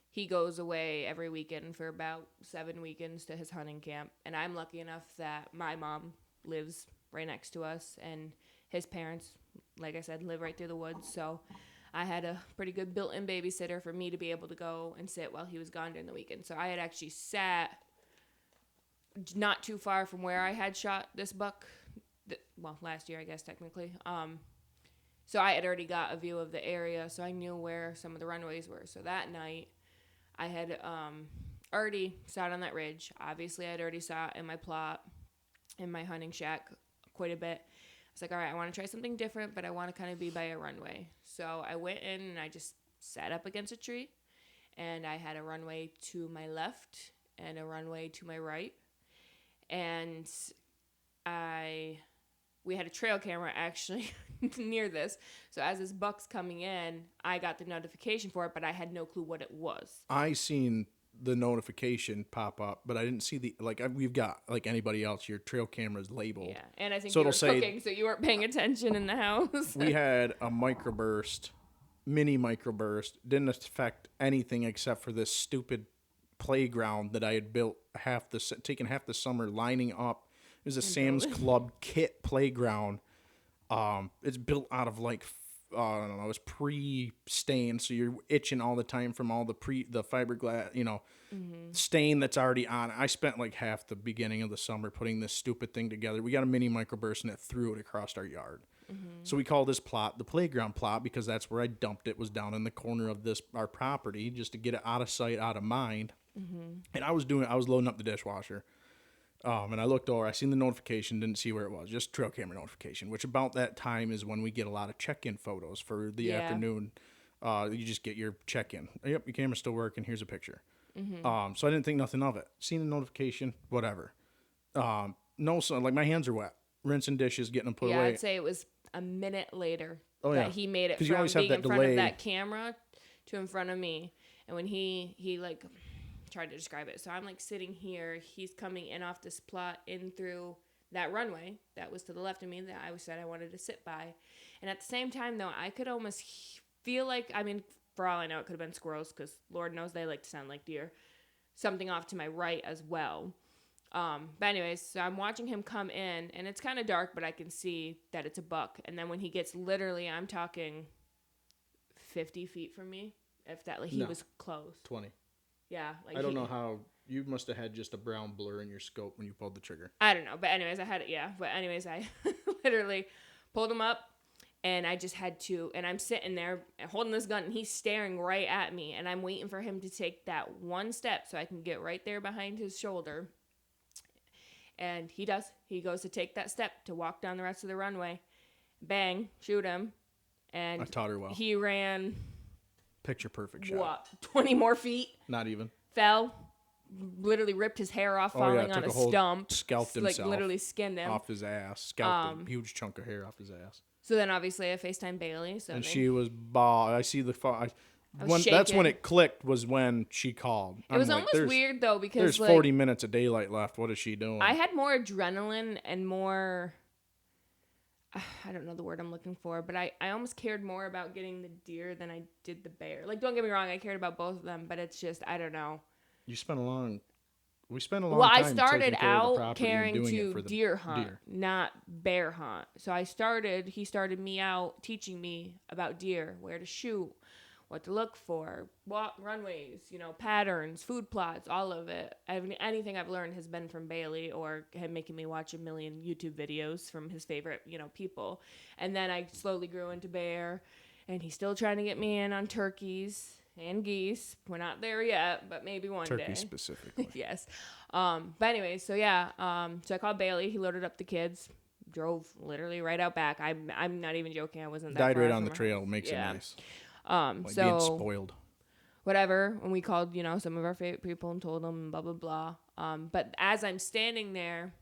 he goes away every weekend for about 7 weekends to his hunting camp. And I'm lucky enough that my mom lives right next to us. And his parents, like I said, live right through the woods. So I had a pretty good built-in babysitter for me to be able to go and sit while he was gone during the weekend. So I had actually sat not too far from where I had shot this buck. Last year, I guess, technically. So I had already got a view of the area, so I knew where some of the runways were. So that night, I had already sat on that ridge. Obviously, I had already sat in my plot, in my hunting shack quite a bit. I was like, all right, I want to try something different, but I want to kind of be by a runway. So I went in and I just sat up against a tree, and I had a runway to my left and a runway to my right. And we had a trail camera actually near this. So as this buck's coming in, I got the notification for it, but I had no clue what it was. I seen the notification pop up, but I didn't see we've got, like anybody else, your trail camera's labeled. Yeah, and I think you were cooking, so you weren't paying attention in the house. We had a mini microburst, didn't affect anything except for this stupid playground that I had built taken half the summer lining up. It was a Sam's Club kit playground. It's built out of I don't know, it was pre-stained, so you're itching all the time from all the fiberglass, stain that's already on it. I spent like half the beginning of the summer putting this stupid thing together. We got a mini microburst and it threw it across our yard. So we call this plot the playground plot because that's where I dumped it, was down in the corner of our property, just to get it out of sight, out of mind. And I was loading up the dishwasher. And I looked over, I seen the notification, didn't see where it was, just trail camera notification, which about that time is when we get a lot of check-in photos for the afternoon. You just get your check-in. Yep, your camera's still working, here's a picture. So I didn't think nothing of it. Seen the notification, whatever. My hands are wet. Rinsing dishes, getting them put away. Yeah, I'd say it was a minute later that he made it from being in front of that camera to in front of me. And when he tried to describe it. So I'm sitting here, he's coming in off this plot in through that runway that was to the left of me that I said I wanted to sit by. And at the same time though, I could almost feel for all I know, it could have been squirrels because Lord knows they like to sound like deer. Something off to my right as well. But anyways, so I'm watching him come in, and it's kind of dark, but I can see that it's a buck. And then when he gets literally, I'm talking 50 feet from me, if that, like, he was close. 20. Yeah. Like, I don't know how, you must have had just a brown blur in your scope when you pulled the trigger. I don't know. But anyways, I literally pulled him up, and I just had to, and I'm sitting there holding this gun, and he's staring right at me, and I'm waiting for him to take that one step so I can get right there behind his shoulder. And he does. He goes to take that step to walk down the rest of the runway. Bang, shoot him. And I taught her well. He ran, picture perfect shot. what, 20 more feet? Not even. Fell. Literally ripped his hair off falling on a stump. Scalped himself. Like, literally skinned him. Off his ass. Scalped a huge chunk of hair off his ass. So then obviously I FaceTime Bailey. And she was bald. I see the shaking. That's when it clicked, was when she called. It was almost weird though, because there's 40 minutes of daylight left. What is she doing? I had more adrenaline and more, I don't know the word I'm looking for, but I almost cared more about getting the deer than I did the bear. Like, don't get me wrong, I cared about both of them, but it's just, I don't know. We spent a long time. Well, I started out caring to deer hunt, not bear hunt. So he started me out teaching me about deer, where to shoot, what to look for, runways, patterns, food plots, all of it. Anything I've learned has been from Bailey, or him making me watch a million YouTube videos from his favorite, people. And then I slowly grew into bear, and he's still trying to get me in on turkeys and geese. We're not there yet, but maybe one day. Turkey specifically. Yes. But anyway, so yeah. So I called Bailey. He loaded up the kids, drove literally right out back. I'm not even joking. I wasn't that Died far right on the trail. Makes it nice. Like so being spoiled. Whatever. And we called, some of our favorite people and told them blah, blah, blah. But as I'm standing there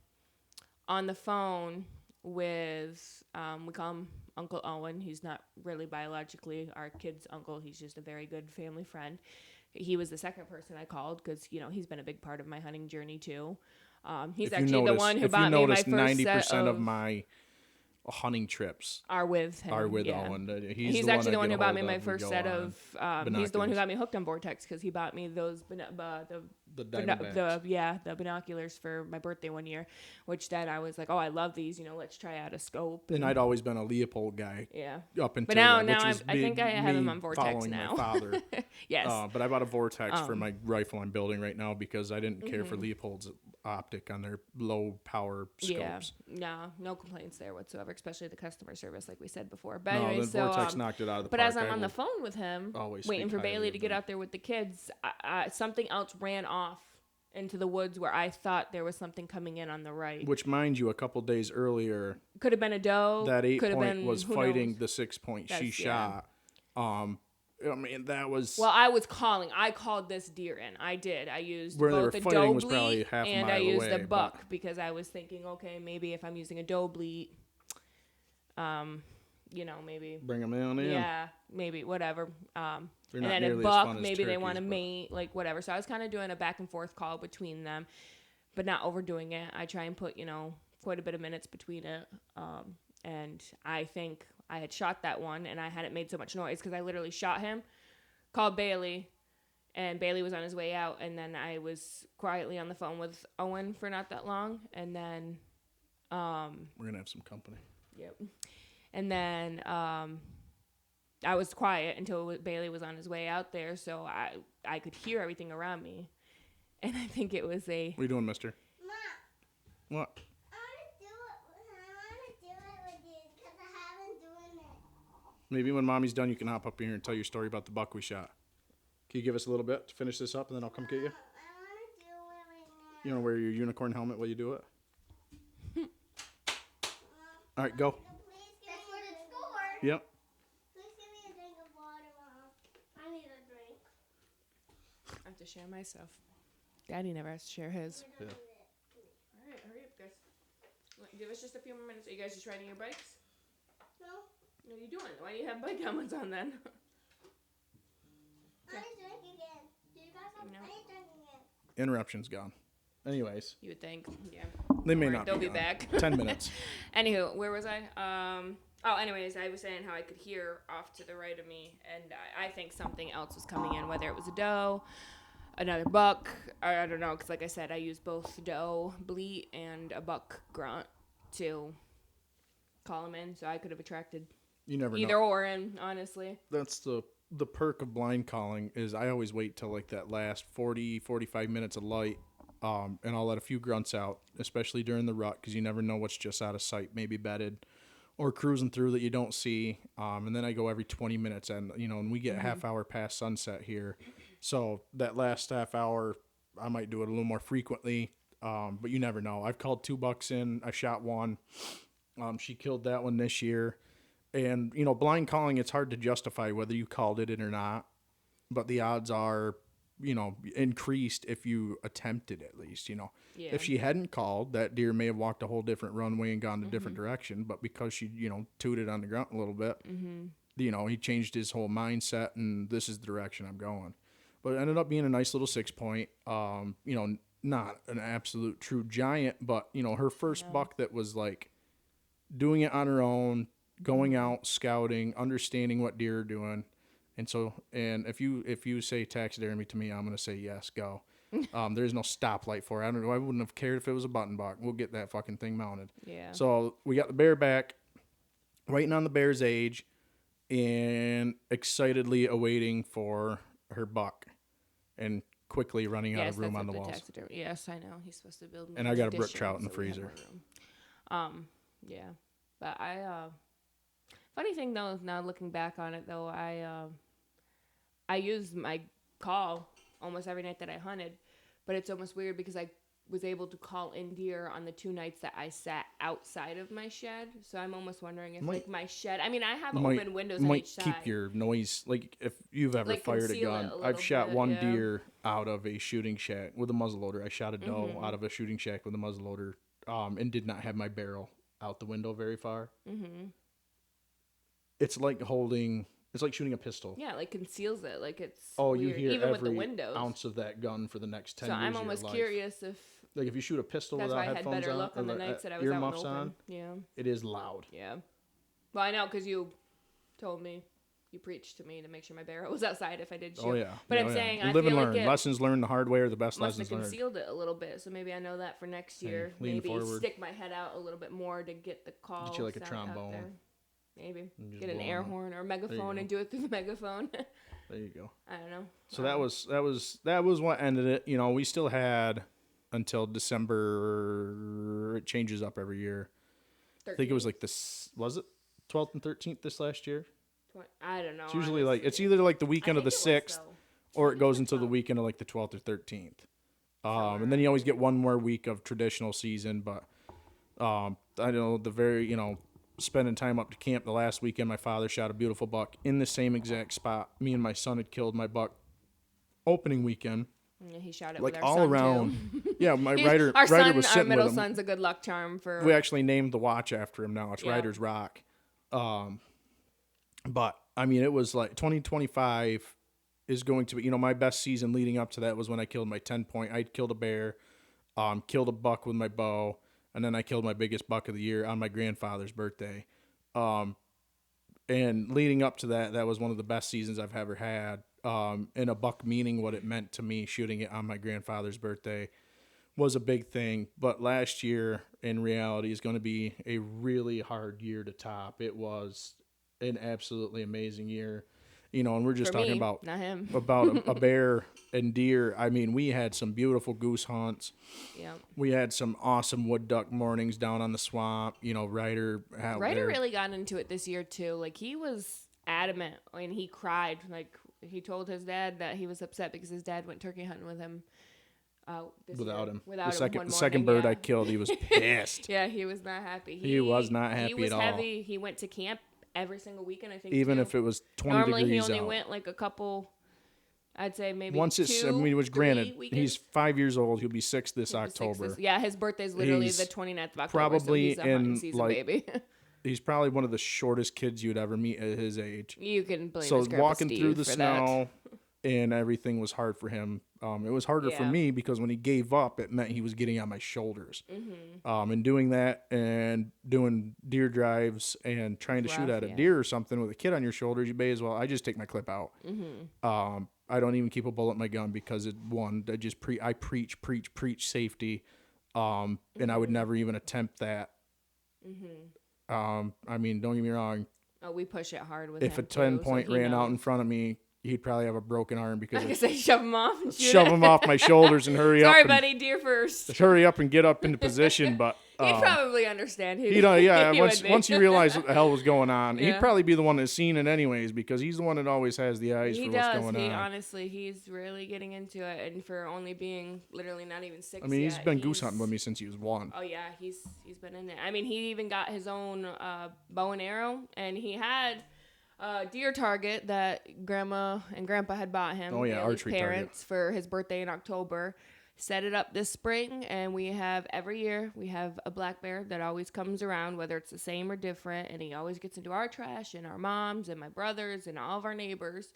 on the phone with, we call him Uncle Owen. He's not really biologically our kid's uncle. He's just a very good family friend. He was the second person I called because, he's been a big part of my hunting journey too. He's actually the one who bought me my first 90% of my hunting trips are with him. Owen. He's actually the one who bought me my first set of. He's the one who got me hooked on Vortex because he bought me those the binoculars for my birthday one year, which then I was like, oh, I love these. Let's try out a scope. And I'd always been a Leopold guy. Yeah. Up until but now I think I have him on Vortex following now. My father. Yes. But I bought a Vortex for my rifle I'm building right now because I didn't care for Leopold's optic on their low power scopes. Yeah. No complaints there whatsoever, especially the customer service, like we said before. But no, anyway, the Vortex knocked it out of the park. But as I'm on the phone with him, waiting for Bailey to get out there with the kids, something else ran off into the woods where I thought there was something coming in on the right. Which, mind you, a couple days earlier, could have been a doe. That 8-point was fighting the 6-point she shot. That was... Well, I was calling. I called this deer in. I did. I used where both they a were doe fighting was bleat probably half a and mile I used away, a buck because I was thinking, okay, maybe if I'm using a doe bleat, maybe bring them in. Yeah, maybe whatever. They're and not then a nearly buck, as fun as maybe they turkeys, want to but... mate, like whatever. So I was kind of doing a back and forth call between them, but not overdoing it. I try and put quite a bit of minutes between it. And I think I had shot that one, and I hadn't made so much noise because I literally shot him, called Bailey, and Bailey was on his way out, and then I was quietly on the phone with Owen for not that long, and then we're gonna have some company. Yep. And then I was quiet until Bailey was on his way out there, so I could hear everything around me, and I think it was a... What are you doing, mister? Mom. What? Maybe when Mommy's done, you can hop up here and tell your story about the buck we shot. Can you give us a little bit to finish this up, and then I'll come get you? I want to do it right now. You want to wear your unicorn helmet while you do it? All right, go. That's where it's stored. Yep. Please give me a drink of water, Mom. I need a drink. I have to share my stuff. Daddy never has to share his. Yeah. All right, hurry up, guys. Give us just a few more minutes. Are you guys just riding your bikes? No. What are you doing? Why do you have bike helmets on then? I drink again. Do you guys have any drink again? Interruption's gone. Anyways. You would think, yeah. They may not They'll be back. 10 minutes. Anywho, where was I? Anyways, I was saying how I could hear off to the right of me, and I think something else was coming in, whether it was a doe, another buck. Or I don't know, because like I said, I use both doe bleat and a buck grunt to call them in. So I could have attracted You never either know. or in, honestly. That's the perk of blind calling is I always wait till like that last 40, 45 minutes of light. And I'll let a few grunts out, especially during the rut, because you never know what's just out of sight, maybe bedded or cruising through that you don't see. And then I go every 20 minutes, and and we get a half hour past sunset here, so that last half hour I might do it a little more frequently. But you never know. I've called 2 bucks in. I shot one. She killed that one this year, and blind calling, it's hard to justify whether you called it in or not, but the odds are increased if you attempted at least. Yeah. If she hadn't called, that deer may have walked a whole different runway and gone a different direction. But because she, tooted on the ground a little bit, he changed his whole mindset, and this is the direction I'm going. But it ended up being a nice little 6-point. Not an absolute true giant, but her first buck that was like doing it on her own, going out scouting, understanding what deer are doing. And if you say taxidermy to me, I'm gonna say yes, go. There's no stoplight for it. I don't know. I wouldn't have cared if it was a button buck. We'll get that fucking thing mounted. Yeah. So we got the bear back, waiting on the bear's age, and excitedly awaiting for her buck, and quickly running out of room on the walls. Taxidermy. Yes, I know. He's supposed to build. And I got a brook addition, trout in the so we have freezer. more room. Yeah, but funny thing though, now looking back on it though, I used my call almost every night that I hunted, but it's almost weird because I was able to call in deer on the 2 nights that I sat outside of my shed. So I'm almost wondering if like my shed, I mean, I have open windows on each side. Might keep your noise, like if you've ever Like, fired a conceal gun. it a little I've shot bit, one yeah. deer out of a shooting shack with a muzzleloader. I shot a doe out of a shooting shack with a muzzleloader, and did not have my barrel out the window very far. It's like shooting a pistol. Yeah, like conceals it, like it's You weird, hear even every with the windows. ounce of that gun for the next 10 So years I'm of your almost life. curious if Like if you shoot a pistol that's without why I had headphones better on, luck on the or nights that I was out and earmuffs open. on, Yeah. it is loud. Yeah. Well, I know because you told me, you preached to me to make sure my barrel was outside if I did shoot. Oh yeah. But Yeah, I'm yeah. saying You I live feel and like learn. it Lessons learned the hard way are the best must have lessons learned. concealed it a little bit. So maybe I know that for next year. lean Maybe forward. stick my head out a little bit more to get the call. Get you like a sound out trombone. there. Maybe just get an blow air it out. horn or a megaphone go. and do it through the megaphone. There you go. I don't know. So that was what ended it. We still had until December. It changes up every year. 13th. I think it was like this. Was it 12th and 13th this last year? I don't know. It's usually like it's either like the weekend of the 6th, or it goes into the weekend of like the 12th or 13th. And then you always get one more week of traditional season. But I know spending time up to camp the last weekend, my father shot a beautiful buck in the same exact spot. Me and my son had killed my buck opening weekend. Yeah, he shot it Like with our all son around. Too. Yeah, my Our Ryder son, was our sitting middle with him. son's a good luck charm for. We actually named the watch after him now. It's Yeah. Ryder's Rock. But I mean, it was like 2025 is going to be, my best season leading up to that was when I killed my 10-point. I killed a bear, killed a buck with my bow, and then I killed my biggest buck of the year on my grandfather's birthday. And leading up to that, that was one of the best seasons I've ever had. And a buck meaning what it meant to me, shooting it on my grandfather's birthday was a big thing. But last year, in reality, is going to be a really hard year to top. It was an absolutely amazing year. And we're just for talking me, about not him. a bear and deer. I mean, we had some beautiful goose hunts. Yeah. We had some awesome wood duck mornings down on the swamp. Ryder Really got into it this year too. Like he was adamant and he cried. Like he told his dad that he was upset because his dad went turkey hunting with him. Without him. Without the him one second morning, bird I killed, he was pissed. Yeah, he was not happy. He was not happy He was at all. heavy. He went to camp every single weekend, I think. Even too. if it was 20 Normally degrees he only out. went like a couple. I'd say maybe Once it's, I mean, it was 3 granted, weekends. he's 5 years old. He'll be 6 this He was 6 October. yeah, his birthday's literally He's the 29th of October. probably so he's a hunting in, season like, baby. He's probably one of the shortest kids you'd ever meet at his age. You can blame So his grandpa walking Steve through the for snow and everything was hard for him. It was harder for Yeah. me because when he gave up, it meant he was getting on my shoulders. Mm-hmm. And doing that and doing deer drives and trying to shoot Rough, at a yeah. deer or something with a kid on your shoulders, you may as well. I just take my clip out. Mm-hmm. I don't even keep a bullet in my gun because I preach safety, and I would never even attempt that. I mean, don't get me wrong. Oh, we push it hard with If him a 10 too, point so he ran out knows. in front of me, he'd probably have a broken arm because Like I say, shove him off and shoot shove it. him off my shoulders and hurry Sorry, up. buddy, deer first. Hurry up and get up into position. But He'd probably understand. he don't. Yeah, he would be. once he realized what the hell was going on, Yeah. he'd probably be the one that's seen it anyways because he's the one that always has the eyes He for does. what's going on. Honestly, he's really getting into it, and for only being literally not even 6. I mean, he's yet, been goose hunting with me since he was 1. Oh yeah, he's been in there. I mean, he even got his own bow and arrow, and he had a deer target that Grandma and Grandpa had bought him. Oh, yeah, his archery target. parents for his birthday in October. Set it up this spring, and we have every year we have a black bear that always comes around, whether it's the same or different, and he always gets into our trash and our moms and my brothers and all of our neighbors.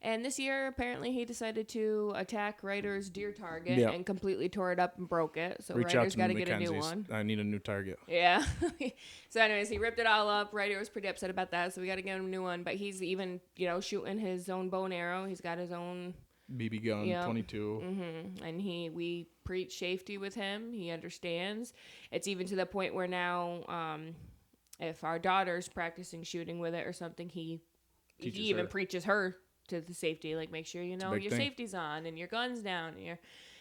And this year, apparently, he decided to attack Ryder's deer target Yeah. and completely tore it up and broke it. So Reach out Ryder's to got me, to get a new Kenzies. one. I need a new target. Yeah. So, anyways, he ripped it all up. Ryder was pretty upset about that, so we got to get him a new one. But he's even, shooting his own bow and arrow. He's got his own. BB gun, Yeah. 22. And we preach safety with him. He understands. It's even to the point where now, if our daughter's practicing shooting with it or something, he even her. preaches her to the safety. Like, make sure you know big your thing. safety's on and your gun's down and you're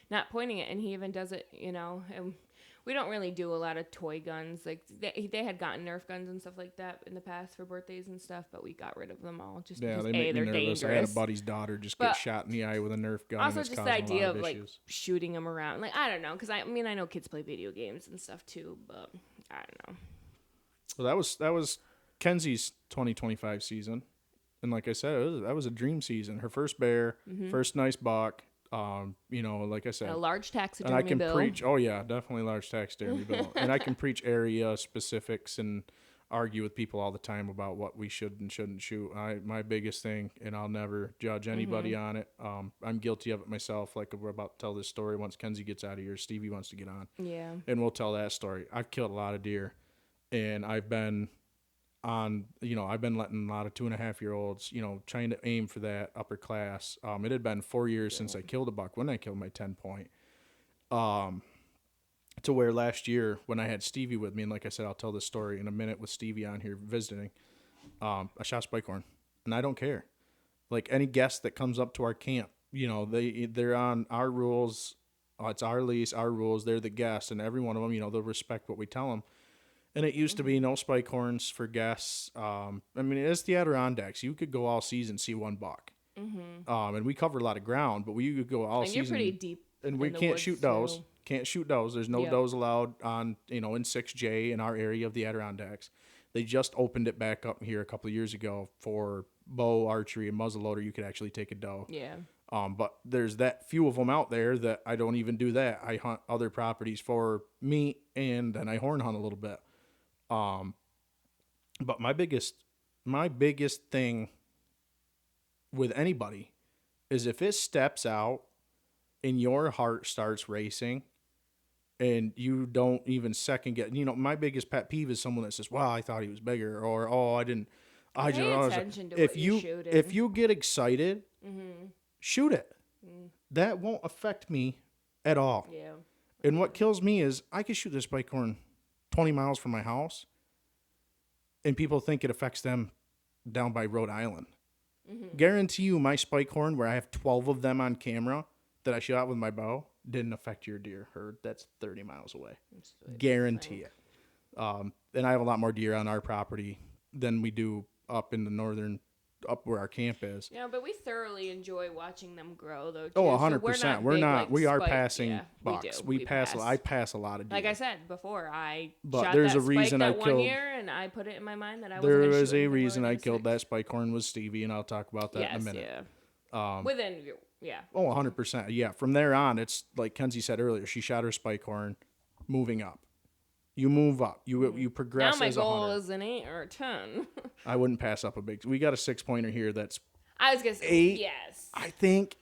not pointing it. And he even does it, And we don't really do a lot of toy guns. Like they had gotten Nerf guns and stuff like that in the past for birthdays and stuff, but we got rid of them all just Yeah, because they make me they're nervous. dangerous. I had a buddy's daughter just But get shot in the eye with a Nerf gun. Also, and it's just the causing idea a of lot like issues. shooting them around. Like, I don't know, because I know kids play video games and stuff too, but I don't know. Well, that was Kenzie's 2025 season, and like I said, that was a dream season. Her first bear, first nice buck. Like I said, A large and taxidermy I can bill. preach. Oh yeah, definitely large taxidermy bill, and I can preach area specifics and argue with people all the time about what we should and shouldn't shoot. My biggest thing, and I'll never judge anybody on it. I'm guilty of it myself. Like we're about to tell this story once Kenzie gets out of here. Stevie wants to get on, Yeah. and we'll tell that story. I've killed a lot of deer, and I've been I've been letting a lot of 2.5-year-olds, trying to aim for that upper class. It had been 4 years since I killed a buck when I killed my 10 point. To where last year when I had Stevie with me, and like I said, I'll tell this story in a minute with Stevie on here visiting, I shot spike horn, and I don't care. Like any guest that comes up to our camp, they're on our rules. It's our lease, our rules. They're the guests, and every one of them, they'll respect what we tell them. And it used to be no spike horns for guests. It's the Adirondacks. You could go all season see one buck. And we cover a lot of ground, but we could go all And season. you're pretty deep. And we in the can't woods, shoot does. so- Can't shoot does. There's no Yep. does allowed on, in 6J in our area of the Adirondacks. They just opened it back up here a couple of years ago for bow, archery, and muzzleloader. You could actually take a doe. Yeah. But there's that few of them out there that I don't even do that. I hunt other properties for meat, and then I horn hunt a little bit. But my biggest thing with anybody is if it steps out and your heart starts racing and you don't even second guess. My biggest pet peeve is someone that says, well, I thought he was bigger, or, oh, I didn't. I Pay just, attention to if what you, you're shooting. if you get excited, shoot it. That won't affect me at all. Yeah. And what kills me is I could shoot this spike horn 20 miles from my house, and people think it affects them down by Rhode Island. Guarantee you my spike horn, where I have 12 of them on camera that I shot with my bow, didn't affect your deer herd. That's 30 miles away. Guarantee it. And I have a lot more deer on our property than we do up in the northern, up where our camp is. Yeah, but we thoroughly enjoy watching them grow, though. Too. Oh, So 100%. We are passing bucks. We pass. I pass a lot of deer. Like I said before, I But shot there's that a reason spike I that killed- one year, and I put it in my mind that I was. There is a reason I killed that spike horn with Stevie, and I'll talk about that in a minute. Yeah. Oh, 100%. Yeah. From there on, it's like Kenzie said earlier. She shot her spike horn, moving up. You move up. You progress Now my as a goal hunter. is an 8 or a 10. I wouldn't pass up a big. We got a 6-pointer here that's I was gonna say 8. yes. I think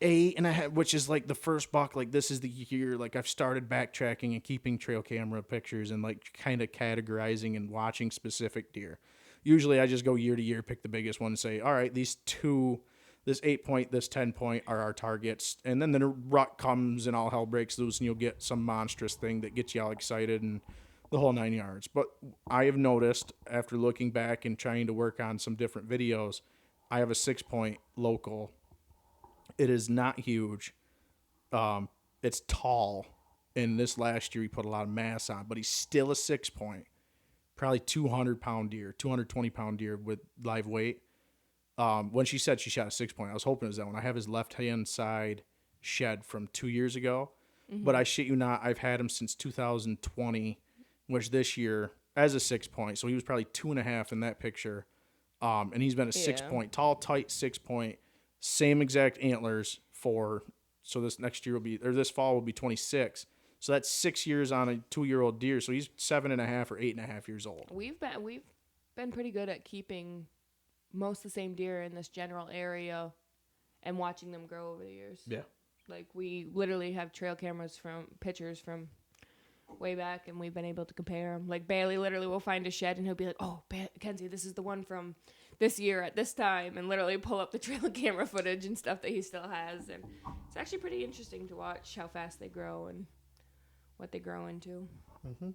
8 and a half, which is like the first buck. Like this is the year. Like I've started backtracking and keeping trail camera pictures and like kind of categorizing and watching specific deer. Usually I just go year to year, pick the biggest one, and say, all right, these two this 8-point, this 10-point are our targets. And then the rut comes and all hell breaks loose and you'll get some monstrous thing that gets you all excited and the whole 9 yards. But I have noticed after looking back and trying to work on some different videos, I have a 6-point local. It is not huge. It's tall. And this last year he put a lot of mass on, but he's still a 6-point. Probably 200-pound deer, 220-pound deer with live weight. When she said she shot a 6-point, I was hoping it was that one. I have his left-hand side shed from 2 years ago. But I shit you not, I've had him since 2020, which this year, as a 6-point, so he was probably 2.5 in that picture. And he's been a 6-point, tall, tight 6-point, same exact antlers so this next year will be, or this fall will be 26. So that's 6 years on a 2-year-old deer. So he's 7.5 or 8.5 years old. We've been pretty good at keeping most of the same deer in this general area and watching them grow over the years. Yeah. Like we literally have trail cameras from pictures from way back, and we've been able to compare them. Like Bailey literally will find a shed and he'll be like, "Oh, Kenzie, this is the one from this year at this time," and literally pull up the trail camera footage and stuff that he still has. And it's actually pretty interesting to watch how fast they grow and what they grow into. Mm-hmm.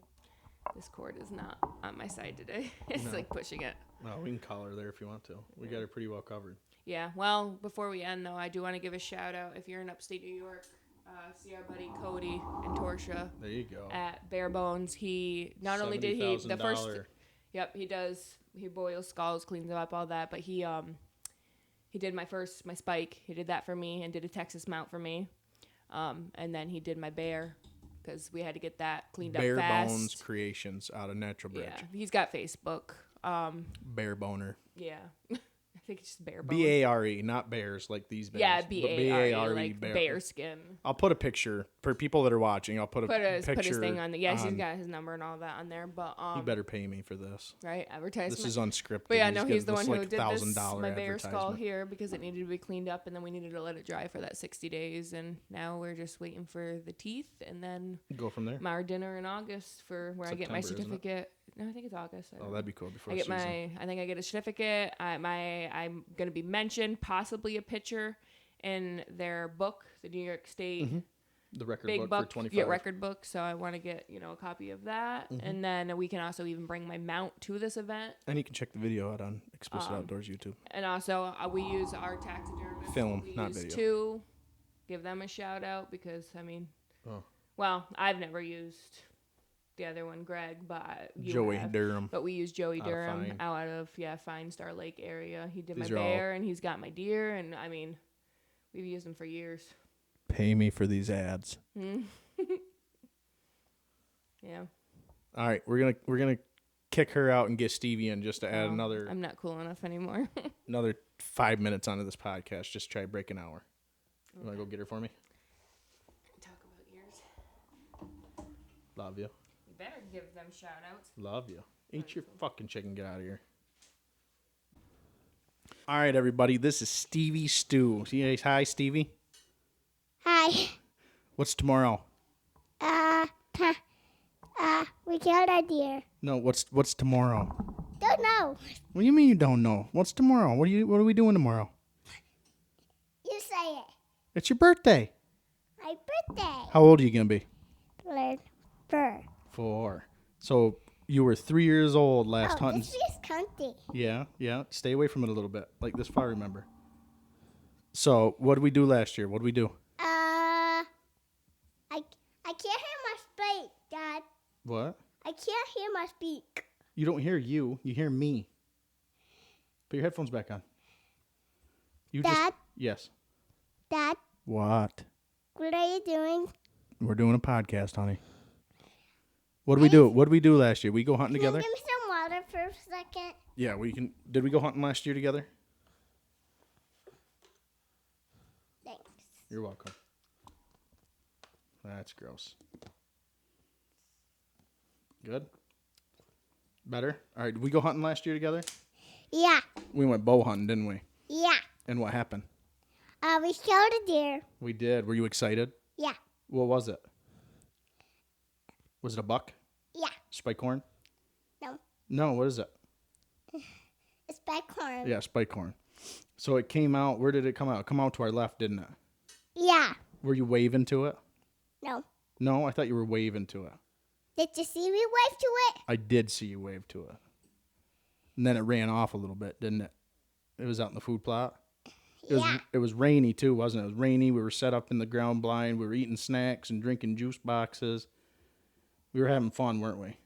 This cord is not on my side today. It's like pushing it. Well, we can call her there if you want to. We got her pretty well covered. Yeah. Well, before we end, though, I do want to give a shout out. If you're in upstate New York, see our buddy Cody and Torsha. There you go. At Bare Bones. He not only did he the first. Yep, he does. He boils skulls, cleans them up, all that. But he did my spike. He did that for me and did a Texas mount for me. And then he did my bear, because we had to get that cleaned up fast. Bare Bones Creations out of Natural Bridge. Yeah, he's got Facebook. Bear Boner. Yeah. I think it's just Bare Bones. B-A-R-E, not bears like these bears. Yeah, B-A-R-E, like bear. bear skin. I'll put a picture for people that are watching. I'll put his thing on the. Yes, he's got his number and all that on there. But you better pay me for this. Right, advertisement. This is unscripted. But yeah, no, he's the one who did this. My bear skull here because it needed to be cleaned up, and then we needed to let it dry for that 60 days, and now we're just waiting for the teeth, and then go from there. Our dinner in August for where September, I get my certificate. No, I think it's August. Oh, that'd be cool. Before I think I get a certificate. I'm gonna be mentioned, possibly a picture in their book, the New York State. Mm-hmm. The record big book for 25. Yeah, record book. So I want to get a copy of that, and then we can also even bring my mount to this event. And you can check the video out on Explicit Outdoors YouTube. And also we use our taxidermist. Film, not video. To give them a shout out because well, I've never used the other one, Greg, but Joey Durham. But we use Joey Durham out of Fine Star Lake area. He did These my bear and he's got my deer, and I mean, we've used them for years. Pay me for these ads. Yeah. All right, we're gonna kick her out and get Stevie in just to add another. I'm not cool enough anymore. Another 5 minutes onto this podcast. Just try to break an hour. You want to go get her for me? Talk about yours. Love you. You better give them shout outs. Love you. Eat your fucking chicken. Get out of here. All right, everybody. This is Stevie Stew. Hi, Stevie. Hi. What's tomorrow? We killed our deer. No, what's tomorrow? Don't know. What do you mean you don't know? What's tomorrow? What are we doing tomorrow? You say it. It's your birthday. My birthday. How old are you gonna be? 4. 4. So you were 3 years old last hunting. This is comfy. Yeah. Stay away from it a little bit, like this far. Remember. So what did we do last year? What did we do? I can't hear my speak, Dad. What? I can't hear my speak. You don't hear you. You hear me. Put your headphones back on. Dad? Yes. Dad? What? What are you doing? We're doing a podcast, honey. What did we do? What did we do last year? We go hunting together? Can you give me some water for a second? Yeah, we can. Did we go hunting last year together? Thanks. You're welcome. That's gross. Good? Better? All right, did we go hunting last year together? Yeah. We went bow hunting, didn't we? Yeah. And what happened? We killed a deer. We did. Were you excited? Yeah. What was it? Was it a buck? Yeah. Spike horn? No. No, what is it? It's bighorn. Yeah, spike horn. So it came out. Where did it come out? It come out to our left, didn't it? Yeah. Were you waving to it? No. No, I thought you were waving to it. Did you see me wave to it? I did see you wave to it. And then it ran off a little bit, didn't it? It was out in the food plot. Yeah. It was rainy too, wasn't it? It was rainy. We were set up in the ground blind. We were eating snacks and drinking juice boxes. We were having fun, weren't we?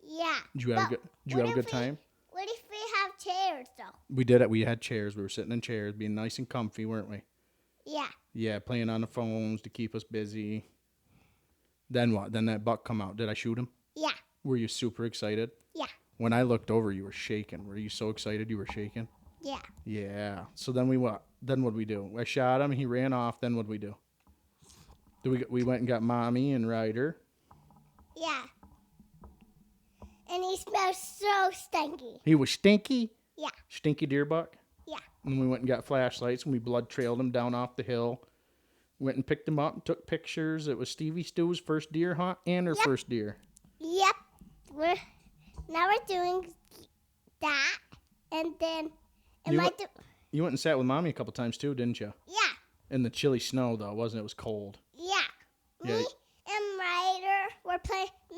Yeah. Did you have But a good what if time? What if we have chairs though? We did it. We had chairs. We were sitting in chairs, being nice and comfy, weren't we? Yeah. Yeah, playing on the phones to keep us busy. Then what? Then that buck come out. Did I shoot him? Yeah. Were you super excited? Yeah. When I looked over, you were shaking. Were you so excited you were shaking? Yeah. Yeah. So then we what? Then what'd we do? I shot him. He ran off. Then what'd we do? We went and got Mommy and Ryder. Yeah. And he smells so stinky. He was stinky. Yeah. Stinky deer buck. Yeah. And we went and got flashlights and we blood trailed him down off the hill. Went and picked him up and took pictures. It was Stevie Stu's first deer hunt and her Yep. first deer. Yep. Now we're doing that, and then You went and sat with Mommy a couple times too, didn't you? Yeah. In the chilly snow though, wasn't it? It was cold. Yeah. Yeah. Me and Ryder were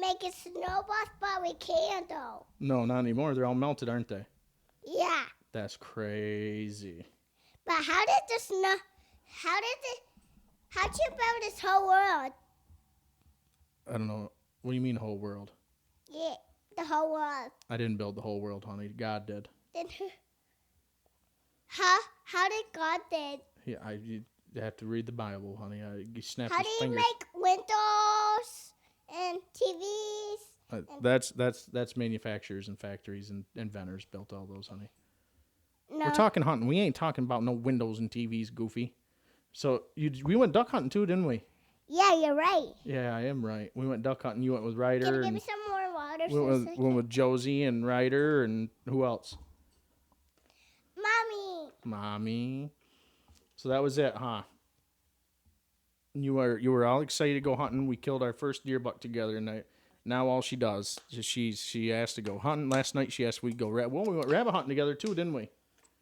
making snowballs, but we can't though. No, not anymore. They're all melted, aren't they? Yeah. That's crazy. But how'd you build this whole world? I don't know. What do you mean whole world? Yeah, the whole world. I didn't build the whole world, honey. God did. Then how did God did? Yeah, you have to read the Bible, honey. You snap How his did he fingers. make windows and TVs? That's manufacturers and factories and inventors built all those, honey. No. We're talking hunting. We ain't talking about no windows and TVs, goofy. So we went duck hunting too, didn't we? Yeah, you're right. Yeah, I am right. We went duck hunting. You went with Can Ryder. you give And me some more water? went with Josie and Ryder and who else? Mommy. So that was it, huh? You were all excited to go hunting. We killed our first deer buck together, and now all she does is she asked to go hunting. Last night she asked we go we went rabbit hunting together too, didn't we?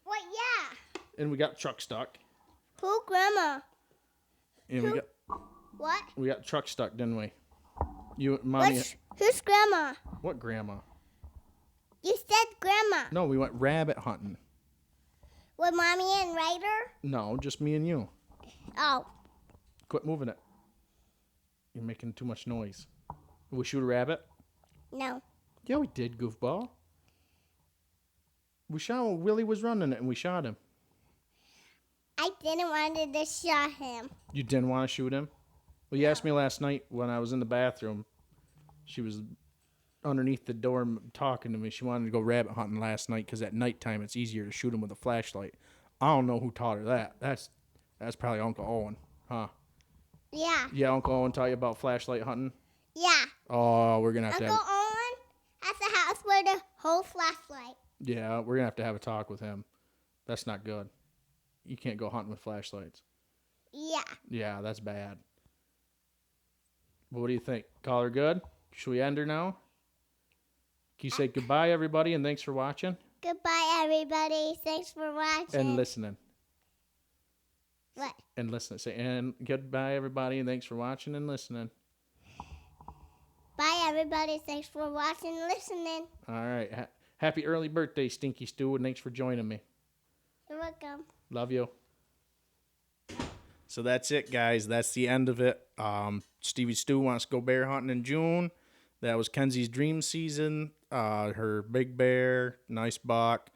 What? Yeah. And we got truck stuck. Who, Grandma? And What? we got truck stuck, didn't we? Mommy. Who's Grandma? What grandma? You said Grandma. No, we went rabbit hunting. With Mommy and Ryder? No, just me and you. Oh. Quit moving it. You're making too much noise. Did we shoot a rabbit? No. Yeah, we did, goofball. We shot when Willie was running it, and we shot him. I didn't want to shot him. You didn't want to shoot him? Well, you asked me last night when I was in the bathroom. She was underneath the door talking to me. She wanted to go rabbit hunting last night because at nighttime it's easier to shoot them with a flashlight. I don't know who taught her that. That's probably Uncle Owen, huh? Yeah. Yeah, Uncle Owen taught you about flashlight hunting? Yeah. Oh, we're going to have to Uncle have... Owen has a house with a whole flashlight. Yeah, we're going to have a talk with him. That's not good. You can't go hunting with flashlights. Yeah. Yeah, that's bad. But what do you think? Call her good? Should we end her now? Can you say goodbye, everybody, and thanks for watching? Goodbye, everybody. Thanks for watching. And listening. What? And listening. Say, and goodbye, everybody, and thanks for watching and listening. Bye, everybody. Thanks for watching and listening. All right. Happy early birthday, Stinky Stu, and thanks for joining me. You're welcome. Love you. So that's it, guys. That's the end of it. Stevie Stu wants to go bear hunting in June. That was Kenzie's dream season. Her big bear, nice buck.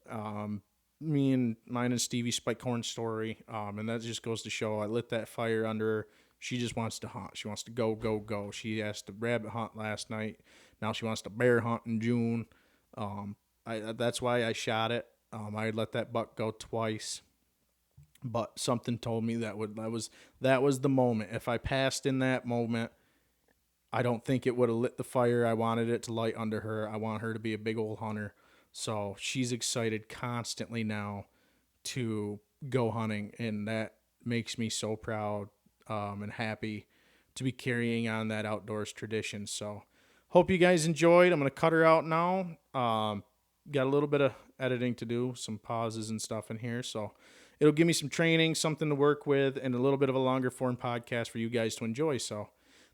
Mine and Stevie spike horn story. And that just goes to show I lit that fire under her. She just wants to hunt. She wants to go, go, go. She asked to rabbit hunt last night. Now she wants to bear hunt in June. That's why I shot it. I let that buck go twice. But something told me that was the moment. If I passed in that moment, I don't think it would have lit the fire I wanted it to light under her. I want her to be a big old hunter. So she's excited constantly now to go hunting, and that makes me so proud and happy to be carrying on that outdoors tradition. So hope you guys enjoyed. I'm going to cut her out now. Got a little bit of editing to do, some pauses and stuff in here. So it'll give me some training, something to work with, and a little bit of a longer form podcast for you guys to enjoy. So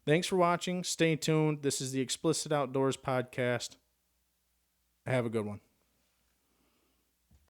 thanks for watching. Stay tuned. This is the Explicit Outdoors podcast. Have a good one.